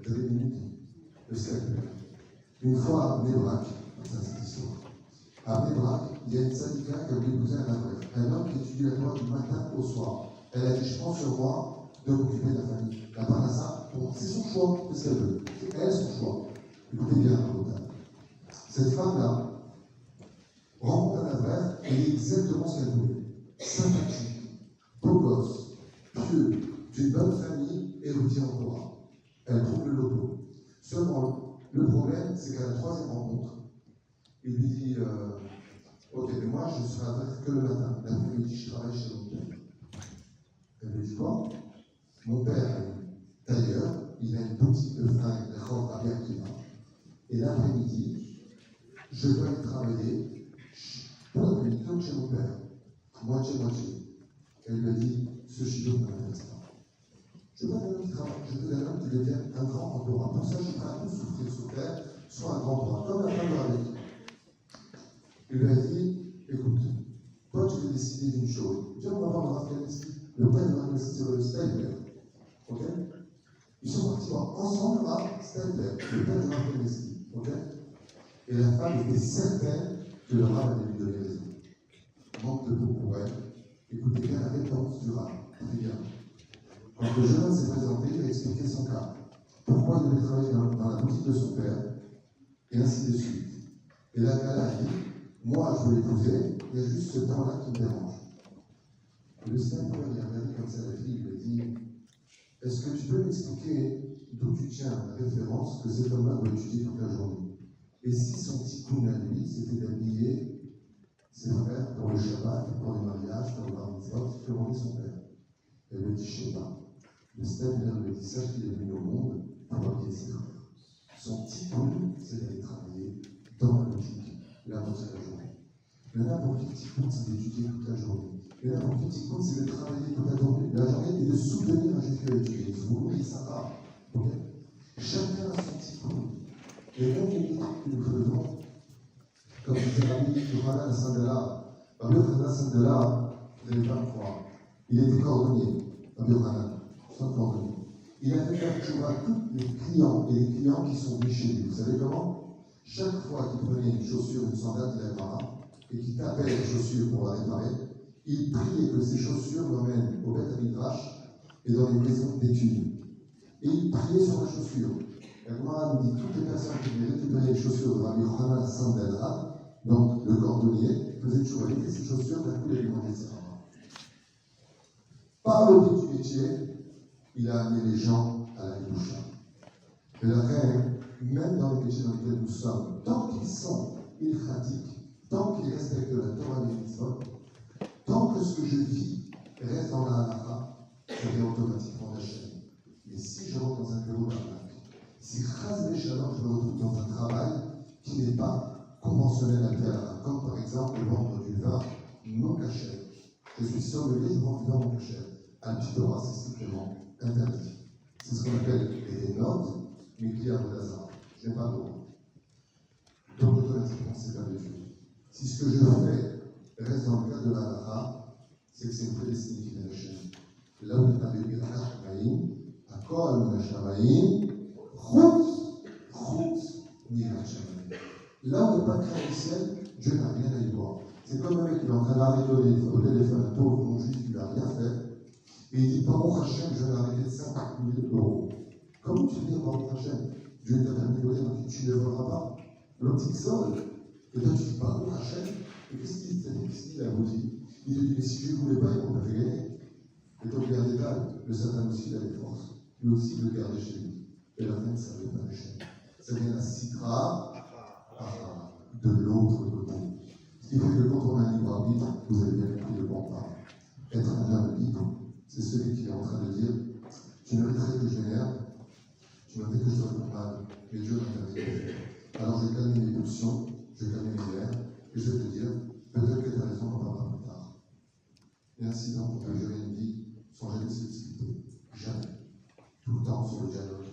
Vous avez des minutes? Le stapler. Une fois à Nebrak, ça c'est l'histoire. À Nebrak, il y a une syndicat qui a voulu épouser un homme qui étudie la Torah du matin au soir. Elle a dit, je prends sur moi de m'occuper de la famille. La parnassa, c'est son choix, c'est ce qu'elle veut. C'est elle son choix. Écoutez bien, cette femme-là rencontre un Avraï et dit exactement ce qu'elle voulait. Sympathique, beau gosse, pieux, d'une bonne famille, érudit en Torah. Elle trouve le loto. Seulement, le problème, c'est qu'à la troisième rencontre, il lui dit ok, mais moi, je serai Avraï que le matin. L'après-midi, je travaille chez mon père. Elle lui dit quoi? Mon père est tailleur, il a une boutique de fringues, de robe à Berkina. Et l'après-midi, je dois y travailler pour l'après-midi, comme chez mon père. Moitié-moitié. Elle lui dit, ce chiffre ne m'intéresse pas. Je veux pas d'un homme qui travaille, je veux d'un homme qui devient un grand en Torah. Pour ça, je suis prêt à tout souffrir sur terre, soit un grand Torah, comme la femme de Rabbi. Il lui a dit, écoute, toi tu veux décider d'une chose. Viens, on va voir le Rav Kanievski. Le père de Rav Kanievski, c'est le Stapler. Ok? Ils sont partis voir ensemble à Stapler, le père de Rav Kanievski. Ok? Et la femme était certaine que le Rav allait lui donner raison. Manque de peau pour elle. Écoutez bien la réponse du Rav. Très bien. Quand le jeune homme s'est présenté, il a expliqué son cas. Pourquoi il devait travailler dans la boutique de son père, et ainsi de suite. Et la gars a dit, moi je veux l'épouser, il y a juste ce temps-là qui me dérange. Et le Stapler, il a regardé comme ça la fille, il lui a dit, est-ce que tu peux m'expliquer d'où tu tiens la référence que cet homme-là doit étudier toute la journée? Et si son petit coup à lui, c'était d'habiller ses frères pour le Shabbat, pour les mariages, pour le bar mitzvot, que rendait son père? Elle lui dit, je ne sais pas. Le Stapler lui dit, sache qu'il est venu au monde pour habiller ses frères. Son petit coup, c'est d'aller travailler dans la boutique, la moitié de la journée. Le n'importe quel petit coup, c'est d'étudier toute la journée. Le n'importe quel petit coup, c'est de travailler toute la journée et de soutenir un juif qui a étudié. Vous voulez ça va. Okay? Chacun a son petit coup. Et même les trucs que nous faisons, comme disait l'ami Yohanan Sandela, Rabbi Yohanan Sandela, vous n'allez pas me croire, il était cordonnier, Rabbi Yohanan, son cordonnier. Il a fait faire tchouva à tous les clients et les clients qui sont venus chez lui. Vous savez comment? Chaque fois qu'il prenait une chaussure, une sandale qu'il avait pas, et qu'il tapait les chaussures pour la réparer, il priait que ces chaussures l'emmènent au Beth Midrash et dans les maisons d'études. Et il priait sur la chaussure. Et moi, il dit toutes les personnes qui venaient récupérer les chaussures de Rabbi Yochanan Sandela, donc le cordonnier, faisaient toujours éviter ses chaussures, d'un coup il a demandé ça. Par le but du métier, il a amené les gens à la Kedusha. Et la reine, même dans les métiers dans lesquels nous sommes, tant qu'ils sont ilchatiques, tant qu'ils respectent la Torah et les mitzvot, tant que ce que je vis reste dans la halakha, ça vient automatiquement d'Hachem. Mais si je rentre dans un bureau d'arnaque, si Chaz Veshalom, je me retrouve dans un travail qui n'est pas conventionnel à la comme par exemple vendre du vin non caché. Je suis sommelier, je vends du vin non caché. À Torah, c'est strictement interdit. C'est ce qu'on appelle les notes, mais qui a Vodazar. Je n'ai pas le droit. Donc, automatiquement, c'est perdu. Si ce que je fais reste dans le cadre de la halakha, c'est que c'est une prédestinée qui vient de Hachem. Là où il y a des Shamaïm, à Kol Shamaïm, Chutz, Mirat Shamaïm. Là où il n'y a pas de crainte du ciel, Dieu n'a rien à y voir. C'est comme un mec qui est en train d'arrêter au téléphone un pauvre non-juif qui n'a rien fait. Et il dit, Baruch Hashem, je vais arrêter 50 000 €. Comment tu dis, Baruch Hashem, Dieu t'a permis de voler, donc tu ne voleras pas. L'autre sol. Et toi, tu dis, Baruch Hashem, et qu'est-ce qu'il dit, la boutique? Il te dit, mais si je ne voulais pas, il m'aurait fait gagner. Et donc, il y a un détail, le Satan aussi, il a des forces. Lui aussi, il le garde chez lui. Et la reine, ça ne veut pas Hashem. Ça vient la citra de l'autre côté. Ce qui fait que quand on a un libre arbitre, vous avez bien compris le bon part. Être un homme libre, c'est celui qui est en train de dire tu mériterais que je m'énerve, tu mériterais que je sois mal, mais Dieu m'interdit. Alors je vais calmer mes pulsions, je vais calmer mes nerfs, et je vais te dire peut-être que tu as raison, on en parlera plus tard. Et ainsi donc, on peut gérer une vie sans jamais se discuter. Jamais. Tout le temps sur le dialogue,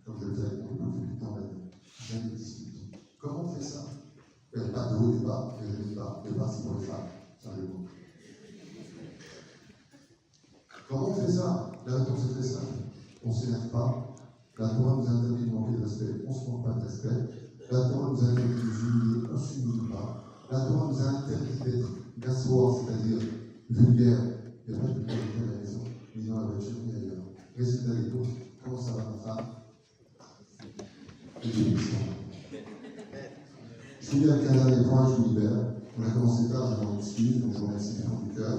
comme je le fais avec mon épouse depuis tant d'années. Jamais discuter. Comment on fait ça? Il n'y a pas de haut débat, et je ne dis pas, débat c'est pour les femmes. C'est un jeu de mots. Comment on fait ça? La réponse est très simple. On ne s'énerve pas. La Torah nous interdit de manquer de respect. On ne se manque pas de respect. La Torah nous interdit de nous humilier. On ne s'humilie pas. La Torah nous interdit d'être gassoir, c'est-à-dire vulgaire. Il n'y a pas de vulgaire à la maison, ni dans la voiture, ni ailleurs. Résultat des courses. Comment ça va, ma femme? Je finis avec un dernier point, je vous libère. On a commencé tard, je m'en excuse, donc je vous remercie du fond du cœur.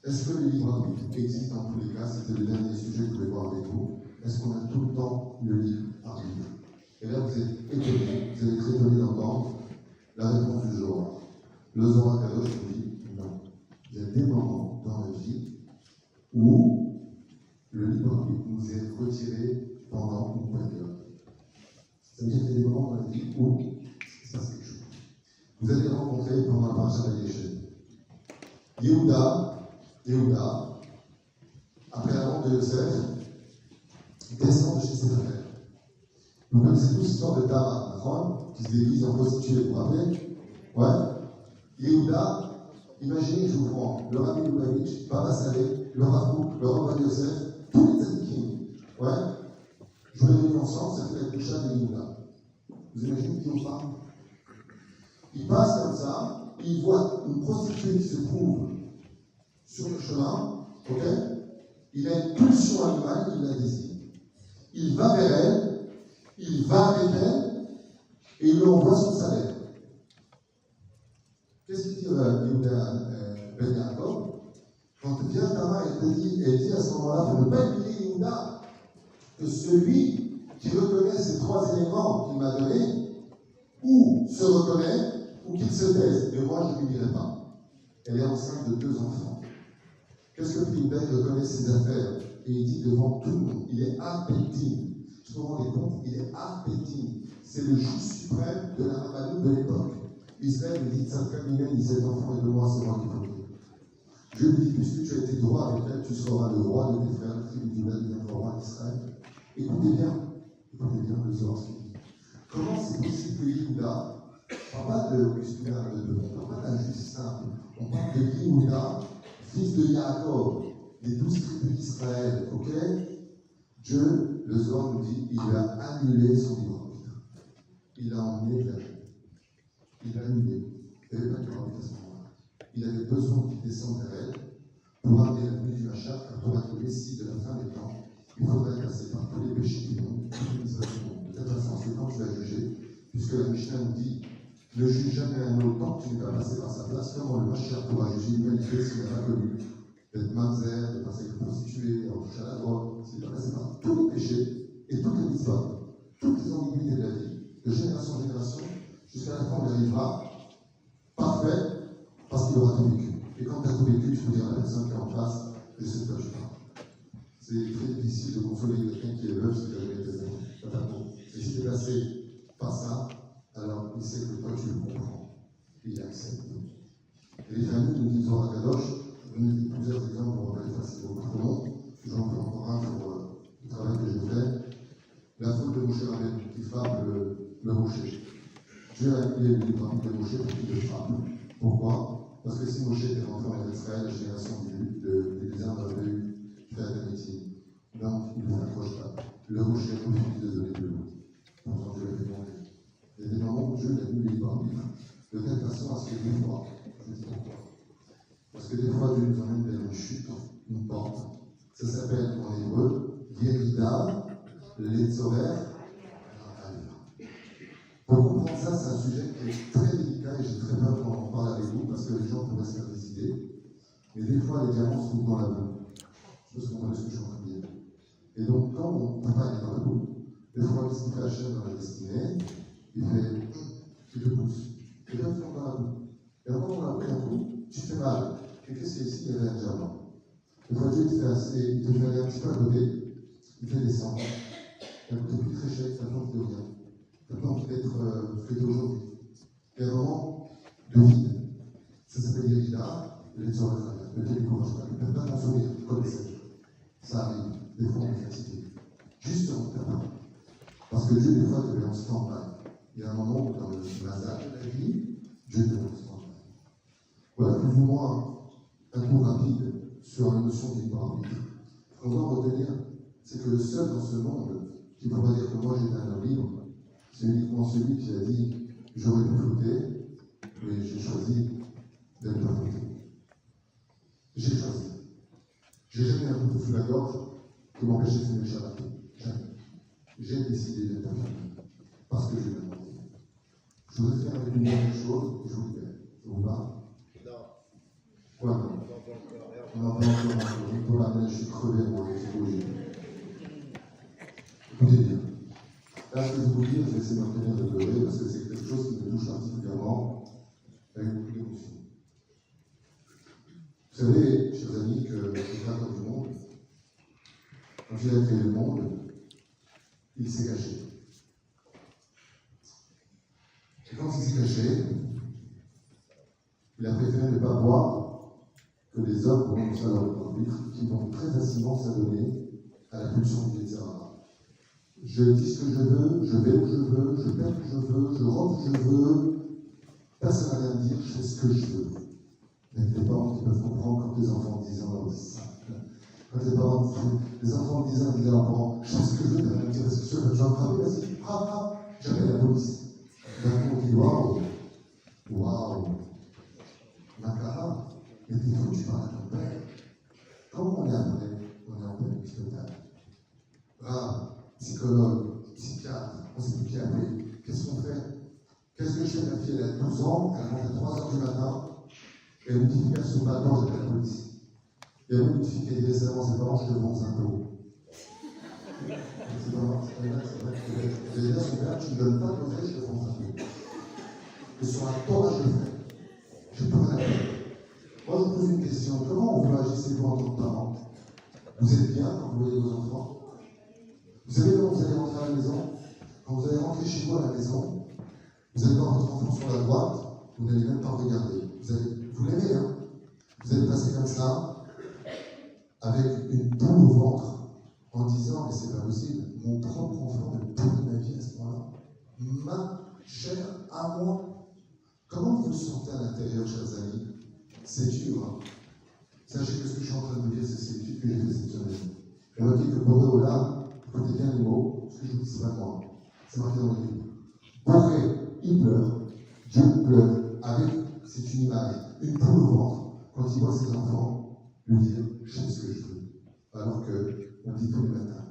Est-ce que le libre arbitre existe dans tous les cas? C'était le dernier sujet que je voulais voir avec vous. Est-ce qu'on a tout le temps le libre arbitre? Et là, vous êtes étonnés, vous êtes très étonnés d'entendre la réponse du Zohar. Le Zohar Kadosh vous dit non. Il y a des moments dans la vie où le libre arbitre nous est retiré pendant une période. C'est-à-dire qu'il y a des moments dans la vie où il se passe quelque chose. Vous allez rencontrer pendant la parasha d'Ayeshem Yehuda, après la mort de Yosef, descend de chez ses frères. Vous connaissez tous l'histoire de Tamar, qui se déguise en prostituée, vous vous rappelez? Ouais. Yehuda, imaginez, je vous prends, le Rabbi Lubavitch, Baba Saleh, le Rav, le Rav Yosef, tous les tzadikim. Ouais. Je vous réunis ensemble, ça fait la coucha de Yehuda. Vous imaginez qui on parle? Il passe comme ça, il voit une prostituée qui se trouve sur le chemin, ok? Il a une pulsion animale, il la désire. Il va vers elle, il va avec elle, et il lui envoie son salaire. Qu'est-ce qu'il dit Yehuda Ben Yaakov? Quand vient Tamar, elle dit à ce moment-là, il ne faut pas oublier Yehuda, que celui qui reconnaît ces trois éléments qu'il m'a donnés, ou se reconnaît, ou qu'il se taise. Mais moi, je ne lui dirai pas. Elle est enceinte de 2 enfants. Qu'est-ce que Yehuda reconnaît ses affaires? Et il dit devant tout le monde, il est appétit. Je me rends compte, il est appétit. C'est le juge suprême de la Rabbanout de l'époque. Israël me dit, Tzadka Mimeni, cet enfant est de moi, c'est moi qui faut dire. Je lui dis, puisque tu as été droit avec elle, tu seras le roi de tes frères, la tribu d'Juda deviendra roi d'Israël. Écoutez bien le Zohar ce qu'il dit. Comment c'est possible que Yehuda, on parle de on parle d'un juge simple, on parle de Yehuda, fils de Yaakov, des 12 tribus d'Israël, ok? Dieu, le Zohar nous dit, il a annulé son libre arbitre. Il l'a emmené vers elle. Il l'a annulé. Il n'y avait pas de libre arbitre à ce moment-là. Il avait besoin qu'il descende vers elle pour amener la venue du Mashiach pour être le Messie de la fin des temps, il faudrait passer par tous les péchés du monde, toutes les misères du monde. De cette façon, c'est quand tu vas juger, puisque la Mishnah nous dit ne juge jamais un autre tant que tu ne vas passer par sa place, comment le Mashiach pourra juger l'humanité s'il n'a pas connu d'être mamzer, de passer avec une prostituée, d'avoir touché à la drogue, s'il va passer par tous les péchés et toutes les histoires, toutes les ambiguïtés de la vie, de génération en génération, jusqu'à la fin, on y arrivera parfait, parce qu'il aura tout vécu. Et quand tu as tout vécu, tu peux dire à la personne qui est en face, je sais de quoi je parle. C'est très difficile de consoler quelqu'un qui est veuf parce qu'il a jamais été zéro. Et si tu es passé par ça, alors il sait que toi tu le comprends. Et il accepte. Et les familles nous disent à Kadosh, je vous ai plusieurs exemples pour rappeler ça, c'est beaucoup trop long. J'en fais encore un pour le travail que j'ai fait. La faute de Moshe Rabbeinu qui frappe le rocher. Dieu a appelé le livre de Moshe pour qu'il le frappe. Pourquoi? Parce que si Moshe était rentré en Israël, la génération des Lézards avait eu fait d'amitié. Donc, il ne s'accroche pas. Le rocher refuse de donner de l'eau. Pourtant, Dieu l'avait demandé. Il y a des moments où Dieu l'a mis le libre arbitre, de telle façon à ce que des fois, je dis pourquoi. Parce que des fois, Dieu nous emmène vers une chute, une porte. Ça s'appelle en hébreu, Yerida, Letzorer. Pour comprendre ça, c'est un sujet qui est très délicat et j'ai très peur qu'on en parle avec vous parce que les gens pourraient se faire des idées. Mais des fois, les diamants se trouvent dans la boue. Je sais pas si vous comprenez ce que je suis en train de dire. Et donc, quand on papa est dans la boue, des fois, qu'est-ce qu'il fait Hachem dans la destinée? Il fait, tu te pousses. Et là, tu tombes dans la boue. Et quand on la boue, d'un coup, tu te fais mal. Et qu'est-ce qu'il y a ici? Il y avait un diamant. Des fois, Dieu il te fait aller un petit peu à côté, il te fait descendre. Et un côté plus très cher, ça change de rien. Maintenant, peut-être fêté aujourd'hui. Il y a un moment de vide. Ça s'appelle Yerida, les oreilles, le découragement. Il ne peut pas t'en sourire, comme ça. Ça arrive. Des fois, on est fatigué. Juste en tapant. Parce que Dieu, des fois, te met en stand-by. Il y a un moment où, dans le mazal de la vie, Dieu te met en stand-by. Voilà plus ou moins un tour rapide sur la notion du libre arbitre. Ce qu'on doit retenir, c'est que le seul dans ce monde qui pourrait dire que moi j'étais un homme libre, c'est uniquement celui qui a dit j'aurais pu fauter, mais j'ai choisi de ne pas fauter. J'ai choisi. J'ai jamais un couteau sous la gorge qui m'empêchait de fumer le Shabbat. Jamais. J'ai décidé d'être un famille parce que je l'ai demandé. Je voudrais faire avec une dernière chose et je vous le fais. Ça vous va? Non. Quoi non? On en parle encore. Pour la neige, je suis crevé, moi, c'est rouge. Écoutez bien. Là, ce que je vais vous dire, je vais essayer de m'obtenir de pleurer parce que c'est quelque chose qui me touche particulièrement avec beaucoup d'émotion. Vous savez, chers amis, que le créateur du monde, quand il a créé le monde, il s'est caché. Et quand il s'est caché, il a préféré ne pas voir que les hommes vont ça leur arbitre, qui vont très facilement s'adonner à la pulsion du Yetzirah. Je dis ce que je veux, je vais où je veux, je perds où je veux, je rentre où je veux. Personne n'a rien à dire, je fais ce que je veux. Avec les parents qui peuvent comprendre quand les enfants de 10 ans leur disent ça. Quand les enfants de 10 ans disent à leurs parents, je fais ce que je veux, t'as rien à dire, parce que je veux, j'en travaille, vas-y, jamais la police. D'un coup, on dit waouh, Makara, mais t'es fou, tu parles à ton père. Comment on est après? On est en pleine spectacle. Rave, psychologue, psychiatre, on ne sait plus qui appeler. Qu'est-ce qu'on fait? Qu'est-ce que je fais? Ma fille, elle a 12 ans, elle rentre à 3 h du matin, et elle me dit qu'elle se bat dans la police. Il y a une fille qui a dit récemment, ses parents, je te vends un lot. C'est pas vrai, c'est vrai. Elle a dit à son père, tu ne donnes pas de l'oseille, je te vends un lot. Et sur la Torah, je le fais. Je peux rien faire. Moi, je vous pose une question. Comment vous réagissez-vous en tant que parent? Vous êtes bien quand vous voyez vos enfants? Vous savez comment vous allez rentrer à la maison? Quand vous allez rentrer chez vous à la maison, vous allez voir votre enfant sur la droite, vous n'allez même pas regarder. Vous l'aimez, hein? Vous allez passer comme ça, avec une boule au ventre, en disant, mais c'est pas possible, mon propre enfant me pourrit ma vie à ce point-là. Ma chair à moi. Comment vous le sentez à l'intérieur, chers amis? C'est dur, hein? Sachez que ce que je suis en train de vous dire, c'est l'étude que j'ai fait cette semaine. Et on dit que Boré Olam, écoutez bien les mots, ce que je vous dis, c'est pas moi. C'est marqué dans le livre. Boré, il pleure, Dieu pleure, avec, c'est une image, une poule au ventre, quand il voit ses enfants lui dire, je fais ce que je veux. Alors qu'on dit tous les matins.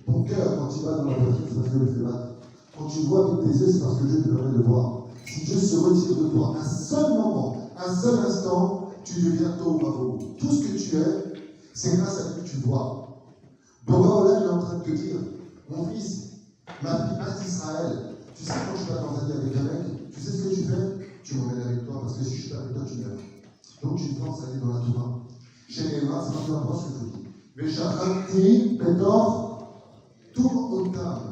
Ton cœur, quand il va dans la voiture, c'est parce que Dieu le fait battre. Quand tu vois avec tes yeux, c'est parce que Dieu te permet de voir. Si Dieu se retire de toi un seul moment, un seul instant, tu deviens tohu. Tout ce que tu es, c'est grâce à lui que tu vois. Donc voilà, il est en train de te dire, mon fils, ma fille, Israël, tu sais quand je vais dans un lit avec un mec, tu sais ce que tu fais? Tu m'emmènes avec toi, parce que si je suis pas avec toi, tu meurs. Donc tu me forces à aller dans la Torah. Chez les mains, c'est pas peu importe ce que je vous dis. Mais Shachanti, Pétor, tourne au terme.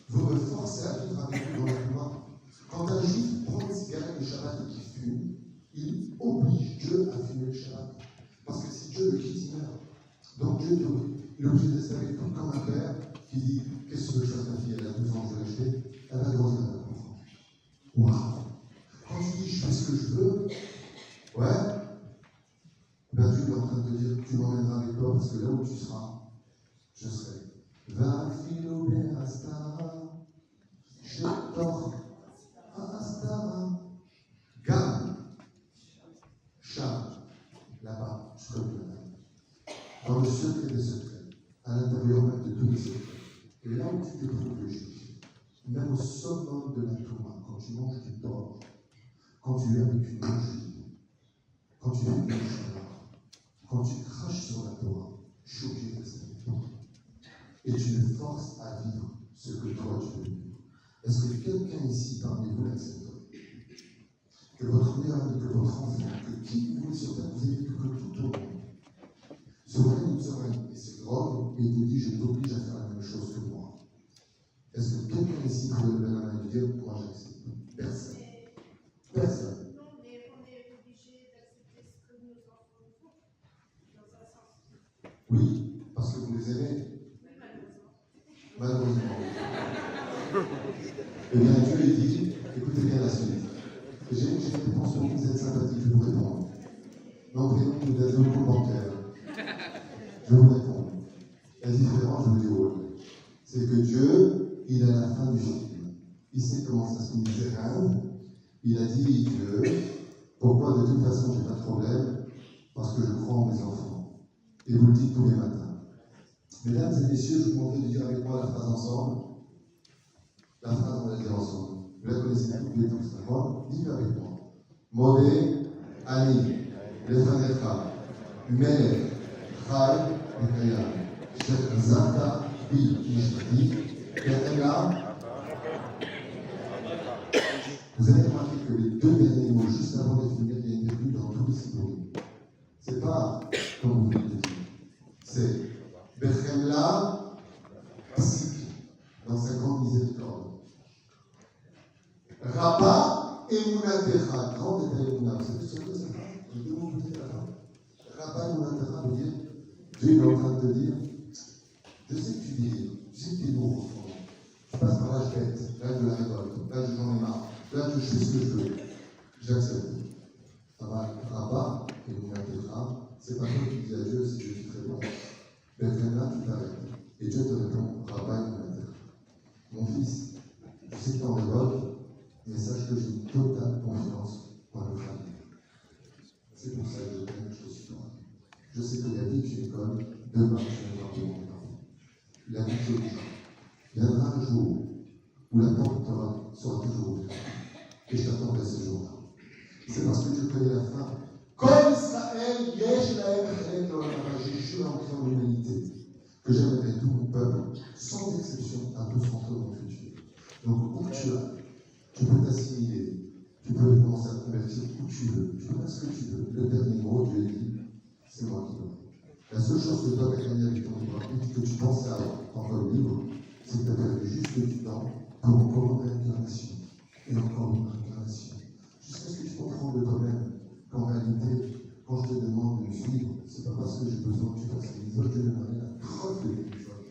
Vous me forcez à vivre avec vous dans la Torah. Quand un juif prend une cigarette le Shabbat et qu'il fume, il oblige Dieu à fumer le Shabbat. Parce que si Dieu le quitte, il meurt. Donc Dieu il est obligé de rester avec nous comme un père qui dit qu'est-ce que tu veux que je fasse ma fille? Elle a 12 ans, je vais l'acheter. Elle va grandir, elle va comprendre. Waouh! Quand tu dis je fais ce que je veux, ouais, ben Dieu est en train de te dire tu m'emmèneras avec toi parce que là où tu seras, je serai. Va filo ben astara, shetor astara, gam, cham, là-bas, je serai dans le secret des secrets, à l'intérieur même de tous les secrets. Et là où tu découvres le juif, même au summum de la Torah, quand tu manges du porc, quand tu es avec une bougie, quand tu fais une Shabbat, quand tu craches sur la Torah, je suis obligé de rester avec toi. Et tu me forces à vivre ce que toi tu veux vivre. Est-ce que quelqu'un ici parmi vous l'accepterait? Que votre meilleur ami, que votre enfant, que qui vous voulez sur terre, vous ayez que tout au monde. Ce règne et ce drogue, et il te dit je t'oblige à faire la même chose que moi. Est-ce que quelqu'un ici pourrait lever la main et dire moi j'accepte? Personne. Personne. Non, mais on est obligé d'accepter ce que nos enfants nous font, dans un sens. Oui, parce que vous les aimez. Oui, malheureusement. Malheureusement. Eh bien, Dieu lui dit, écoutez bien la suite. J'ai une réponse pour vous, vous êtes sympathique, je vais vous répondre. Non, prénom, vous êtes le compte bancaire. Je vous réponds. La différence, je vous dis rôle. C'est que Dieu, il est à la fin du film. Il sait comment ça se finit. Il a dit, Dieu, pourquoi de toute façon, j'ai pas de problème? Parce que je crois en mes enfants. Et vous le dites tous les matins. Mesdames et messieurs, je vous demande de dire avec moi la phrase ensemble. La phrase, on va la dire ensemble. Vous la connaissez toutes les tous, d'accord? Dites-le avec moi. Modé, Ani, Lefanecha, Melech, Chai, Ekayam, Shechzata, Bi, Mishpati, Ketela. Vous avez remarqué que les deux derniers mots, juste avant de finir, il y a une virgule dans tous les synonymes. C'est pas comme vous venez de dire. C'est Bechemla, Psik, dans 50 miséricordes. Rabba Emunatecha, grand détail Emuna. Vous savez ce que c'est ça? Je vais vous dire la fin. Rabba Emunatecha veut dire, Dieu est en train de te dire, je sais que tu dis, je sais que tu es lourd en ce moment. Je passe par l'âge bête, l'âge de la révolte, l'âge de j'en ai marre, l'âge de je fais ce que je veux. J'accepte. Rabba Emunatecha, c'est pas toi qui dis à Dieu si je suis très bon. Bethléem, tu t'arrêtes. Et Dieu te répond, Rabba Emunatecha. Mon fils, je sais que tu es en révolte, mais sache que j'ai une totale confiance en le famille. C'est pour ça que je t'aime, je suis toi. Je sais qu'il y a vie que l'école, demain je vais voir de mon enfant. La vie que il viendra un jour où la porte sera toujours ouverte. Et je t'attendrai ce jour-là. C'est parce que tu connais la fin. Comme Israël, Yesh Lahem Chelek dans la j'ai juré en l'humanité que j'aimerais tout mon peuple, sans exception, à tous rentrer dans mon futur. Donc, où tu as, tu peux t'assimiler, tu peux commencer à te convertir où tu veux, tu peux faire ce que tu veux. Le dernier mot, Dieu dit, c'est moi qui donne. La seule chose que toi tu as gagné avec ton libre arbitre, que tu pensais avoir en tant libre, c'est que tu as perdu juste du temps pour encore une réincarnation et encore une réincarnation. Jusqu'à ce que tu comprennes de toi-même qu'en réalité, quand je te demande de me suivre, c'est pas parce que j'ai besoin que tu fasses les isoles, Dieu n'aime rien à crotte de téléphone.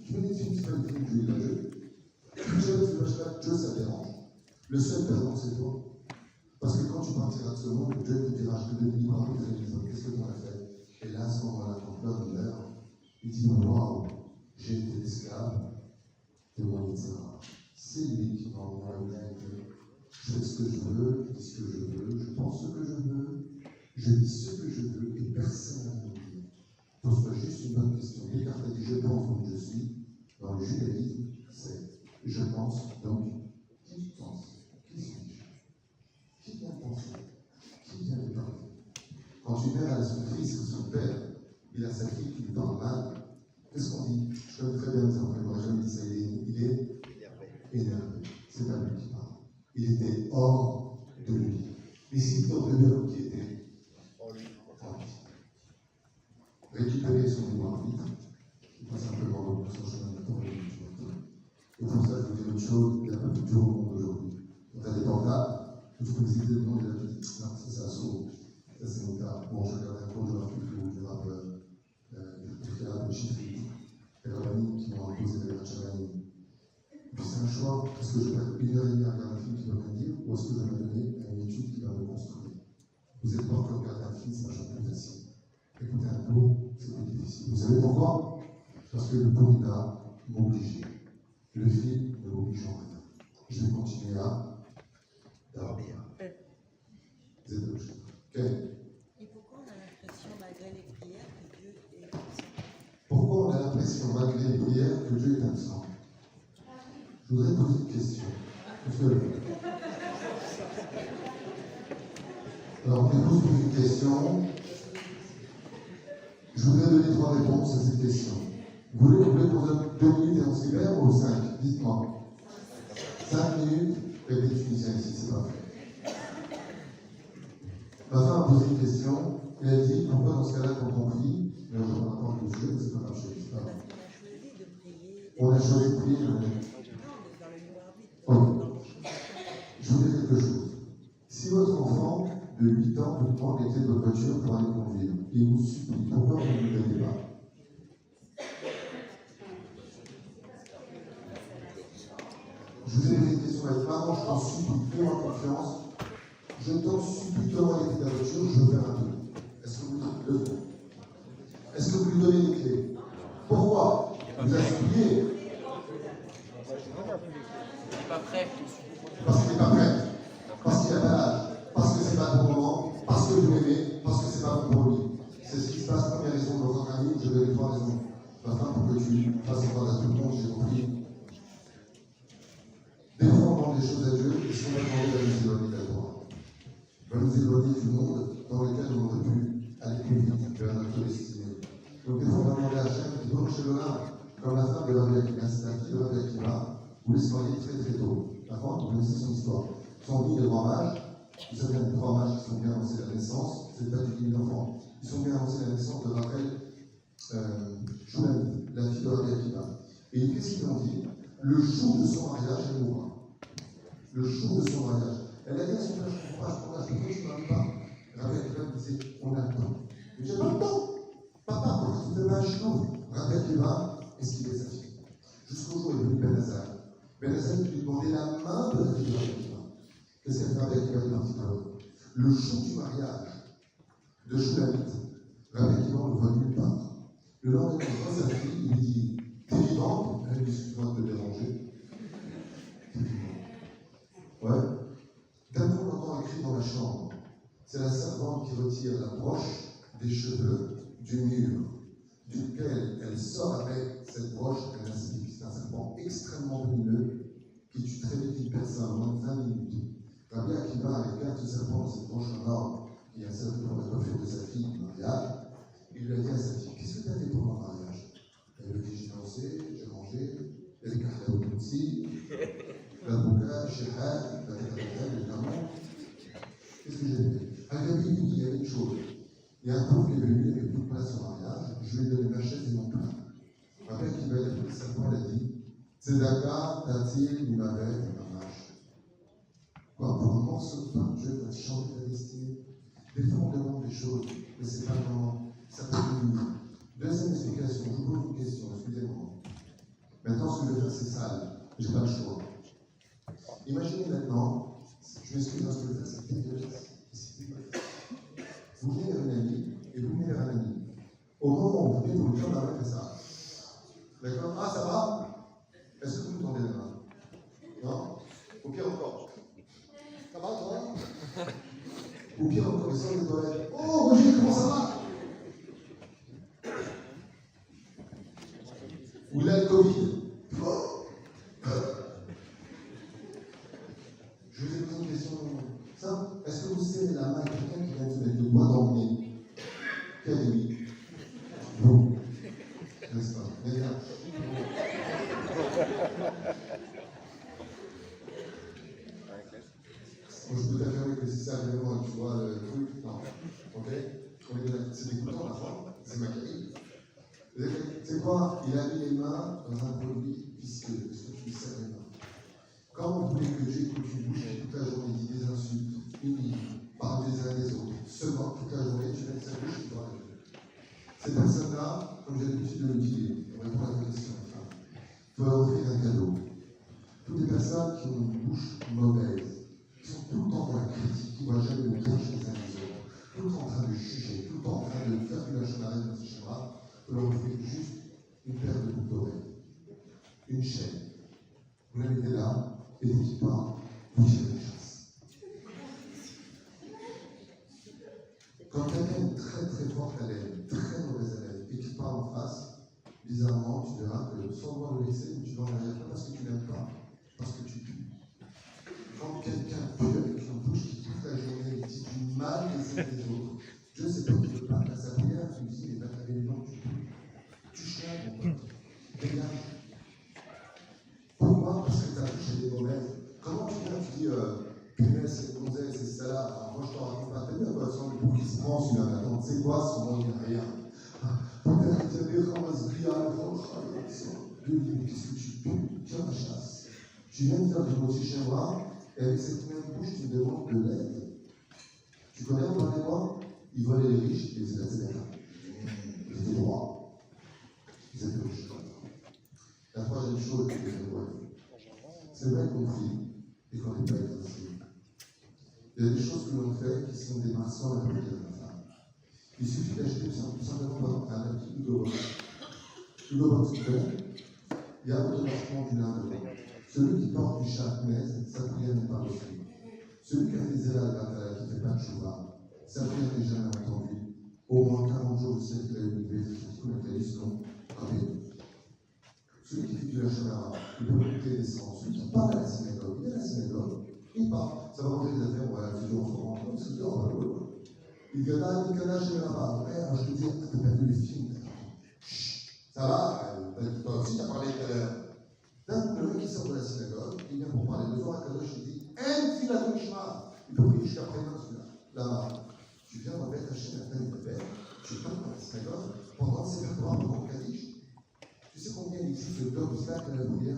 Tu veux des films, c'est pas des films, Dieu il a Dieu. Dieu, ça dérange. Le seul perdant, c'est toi. Parce que quand tu partiras de ce monde, Dieu te dira, je te donne libre arbitre, qu'est-ce que tu en as fait? Et là, à ce moment-là, quand l'homme meurt, il dit, waouh, j'ai été esclave de mon Yitzhak. C'est lui qui m'a envoyé. Je fais ce que je veux, je dis ce que je veux, je pense ce que je veux. Je dis ce que je veux et personne n'a à me dire. Pose-toi juste une bonne question. Descartes a dit je pense donc je suis. Dans le judaïsme, c'est je pense donc qui pense. Qui suis-je? Qui vient penser? Qui vient de parler? Quand une mère a son fils ou son père, il a sa fille qui lui parle mal, qu'est-ce qu'on dit? Je connais très bien les enfants, il n'aurait jamais dit ça. Il est énervé. C'est pas lui qui parle. Il était hors de lui. Et si hors de lui, qui était en lui. Récupérer son libre arbitre, il faut simplement son chemin de temps. Et pour ça, je vous dis une chose, il y a pas de jour au monde aujourd'hui. Quand tu as des portables, tout ce que vous dites, le monde est là, non, ça c'est assaut. Ça c'est mon cas. Bon, je regarde un cours de rap du rap, de chiffres, et leurs amis qui m'ont imposé de la chamanie. Puis c'est un choix, est-ce que je vais être 1h30 à regarder un film qui va rien dire, ou est-ce que je vais m'adonner à une étude qui va me construire? Vous êtes pas encore regarder un film, c'est vachement plus facile. Écouter un cours, c'est plus difficile. Vous savez pourquoi? Parce que le Bouddha m'obligeait. Le film ne m'oblige en rien. Je vais continuer à dormir. Vous êtes là, ok? Et pourquoi on a l'impression, malgré les prières, que Dieu est absent? Pourquoi on a l'impression, malgré les prières, que Dieu est absent? Je voudrais poser une question. Alors, on écoute une question. Je voudrais donner 3 réponses à cette question. Vous voulez qu'on donne 2 minutes et on se libère ou 5? Dites-moi. 5 minutes avec des Tunisiens ici, c'est pas fait. Ma femme a posé une question et elle dit pourquoi dans ce cas-là, quand on prie, mais on n'a pas le jeu, c'est pas grave, c'est pas grave. On a choisi de prier. Ok. Je vous dis quelque chose. Si votre enfant de 8 ans vous demande les clés de votre voiture pour aller conduire et vous supplie, pourquoi vous ne lui donnez pas? Je vous ai posé une question avec maman, je t'en supplie, fais-moi confiance. Je t'en supplie, donne-moi les clés de la voiture, je veux faire un tour. Est-ce que vous le faites? Est-ce que vous lui donnez les clés? Pourquoi? Vous avez supplié. Pas prêt. Parce qu'il n'est pas prêt. Parce qu'il n'a pas l'âge. Parce que c'est pas le bon moment. Parce que vous l'aimez. Parce que c'est pas bon pour lui. C'est ce qui se passe. Première raison, dans votre ami, je donne 3 raisons. Ma femme, pour que tu fasses entendre à tout le monde, j'ai compris. Des fois, on demande des choses à Dieu et si on va demander à nous éloigner de la loi. On va nous éloigner du monde dans lequel on aurait pu aller plus vite vers notre destinée. Donc, des fois, on va demander à Hachem, qui donc chez le comme la femme de Rabbi Akiva, c'est la fille de Rabbi Akiva, voulait se marier très très tôt. D'accord? Vous connaissez son histoire. Son dit les 3 mages, vous savez, les 3 mages qui sont bien avancés à la naissance, c'est pas du tout des enfants. Ils sont bien avancés à la naissance de Rachel Shoulamit, la fille de Rabbi Akiva. Et qu'est-ce qu'ils ont dit? Le jour de son mariage, elle mourra. Le jour de son mariage. Elle a dit à son père, je ne comprends pas, pourquoi je ne marie pas? Rabbi Akiva disait, on a le temps. Mais j'ai pas le temps. Papa, pourquoi tu ne fais pas un genou? Rabbi Akiva esquivait sa fille. Jusqu'au jour où il est venu Ben Hazar. Ben Hazar lui demandait la main de la fille de Rabbi Akiva. Qu'est-ce qu'elle fait avec Rabbi Akiva est parti par l'autre? Le jour du mariage de Shoulamit, Rabbi Akiva ne le voit nulle part. Le lendemain, il voit sa fille, il lui dit, t'es vivante? Elle lui dit, excuse-moi de te déranger. T'es vivante. Ouais. D'un coup, on entend un cri dans la chambre. C'est la servante qui retire la broche des cheveux du mur, duquel elle sort avec cette broche, elle insiste. C'est un serpent extrêmement venimeux qui tue très vite une personne en moins de 20 minutes. Rabbi Akiva récupère ce serpent dans cette broche en or qui a servi pour la coiffure de sa fille du mariage. Il lui a dit à sa fille, qu'est-ce que tu as fait pour mon mariage? Elle lui a dit, j'ai dansé, j'ai mangé, il y a des cartes au Tutsi, l'avocat, le Shehad, la Tata, évidemment. Qu'est-ce que j'ai fait? Rabbi lui dit, il y avait une chose. Il y a un pauvre qui est venu, il n'y avait plus de place au mariage, je lui ai donné ma chaise et mon plat. Rabbi Akiva, le serpent, il a dit, Tzedaka, Tatil, Mimavet, Mamash. Quoi, pour un morceau de pain, Dieu va changer ta destinée. Des fois, on demande des choses, mais c'est pas le moment. Ça peut venir. Deuxième explication, je vous pose une question, excusez-moi. Maintenant, ce que je vais faire, c'est sale. J'ai pas le choix. Imaginez maintenant, je m'excuse, ce que je vais faire, c'est dégueulasse. Vous venez vers une amie, et vous venez vers un ami. Au moment où vous venez, vous lui dites, on arrête ça. D'accord? Ah, ça va? Est-ce que vous me tendez la main? Non? Ok, encore. Ça va, toi? Ou bien en connaissant les toilettes. Oh, Roger, comment ça va? Ou là, le Covid. Oh. Je vous ai posé une question simple. Est-ce que vous serrez la main à quelqu'un qui vient de se mettre le doigt dans le nez? Qui a dit oui? Vous. N'est-ce pas? Mais là. Moi, je peux t'affirmer que si ça vraiment, tu vois, le truc, non. Ok? C'est dégoûtant, la fois. C'est ma qualité. C'est quoi? Il a mis les mains dans un produit visqueux. Est-ce que tu sais les mains? Quand vous voulez que Dieu écoute une bouche toute la journée, dit des insultes, humilie, parle des uns des autres, se moque toute la journée, tu mets sa bouche, tu dois aller. Ces personnes-là, comme j'ai l'habitude de le dire, on répond à la question, il faut leur offrir un cadeau. Toutes les personnes qui ont une bouche mauvaise, qui sont tout le temps dans la critique, qui ne voient jamais le bien chez les uns les autres, tout le temps en train de juger, tout le temps en train de faire du lâche marée dans ces schémas, il faut leur offrir juste une paire de boucles d'oreilles, une chaîne. Vous la mettez là, et dès qu'il part, vous tirez les chasses. Quand quelqu'un est très très fort haleine, très mauvaise haleine, et qu'il part en face, bizarrement, tu verras que sans vouloir le laisser, tu vas en arrière, pas parce que tu n'aimes pas, parce que tu pues. Quand quelqu'un pue avec une bouche qui toute la journée dit du mal des uns des autres, Dieu sait pas qu'il ne veut pas, à sa prière, tu me dis, il va t'aller les dents, tu chiales, mon pote, dégage. Pourquoi? Parce que ta bouche elle est mauvaise. Comment tu viens, tu dis, punaise, c'est gonzesse, c'est ça là. Alors, moi, je t'en raconte pas tellement, quoi, sans le bout qui se prend, celui-là, mais attends, tu sais quoi, son nom, il n'y a rien. Peut-être qu'il y avait ramasse brillant, Dieu dit, mais qu'est-ce que tu pues? Tiens, la chasse. Tu viens de faire du rôti chez moi, et avec cette même bouche, tu me demandes de l'aide. Tu connais, on parlait quoi? Ils volaient les riches, et ils étaient là. Ils étaient droits. Ils étaient riches. La troisième chose, c'est vrai qu'on prie et qu'on n'est pas exaucé. Il y a des choses que l'on fait qui sont des marchands à la prière de la femme. Il suffit d'acheter tout simplement un habit Hugo Boss. Hugo Boss, il y a automatiquement du lin dedans. Celui qui porte du charpnaise, sa prière n'est pas reçue. Celui qui a des élans à l'intérieur, qui ne fait pas de chouva, sa prière n'est jamais entendue. Au moins 40 jours, je sais qu'il a une levée, surtout la télévision, comme celui qui fait du lachanara, il peut monter et descendre. Celui qui part à la synagogue, il est à la synagogue, il part. Ça va manger des affaires, on va toujours en se rendre, il se dit, oh, bah, il dit, ah, il canache chez là-bas. Ouais, je te dis, t'as perdu les films. Chut, ça va, toi aussi, t'as parlé tout à l'heure. D'un coup, le mec qui sort de la synagogue, il vient pour parler de Zohar Kadosh, il dit, Filatou Shema. Il peut prier jusqu'à présent, celui-là. Là-bas. Tu viens dans Beth Hachem, la peine de père, tu parles dans la synagogue, pendant ces réformes de mon Kaddish. Tu sais combien il existe d'obstacles à la prière?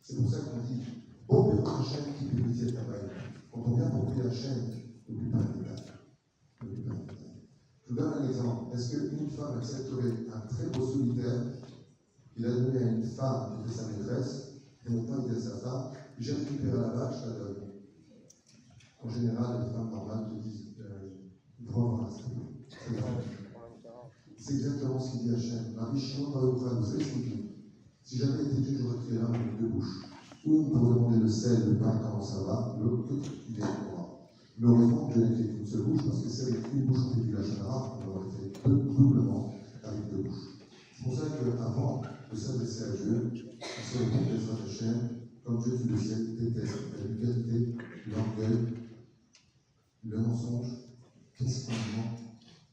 C'est pour ça qu'on dit au Beth Hachem qui peut le dire travail. Quand on vient pour prier Hachem, n'oublie pas les détails. N'oublie pas les détails. Je vous donne un exemple. Est-ce qu'une femme accepterait un très beau solitaire qu'il a donné à une femme qui était sa maîtresse, et maintenant il dit à sa femme, j'ai récupéré la vache, je la donne. En général, les femmes normales te disent, vraiment, c'est exactement ce qu'il dit Hachem. Rabbi Shimon Bar Yochai, vous savez ce qu'il dit? Si j'avais été Dieu, j'aurais créé l'un avec deux bouches. Une pour demander le sel, le pain, comment ça va, l'autre que il est pour moi. Mais heureusement que Dieu n'a créé qu'une seule bouche, parce que si avec une bouche on fait du lachanara, on aurait fait doublement avec deux bouches. C'est pour ça qu'avant de s'adresser à Dieu, il se répond des Hachem, comme Dieu, tu le sais, déteste la vulgarité, l'orgueil, le mensonge, qu'est-ce qu'on ment,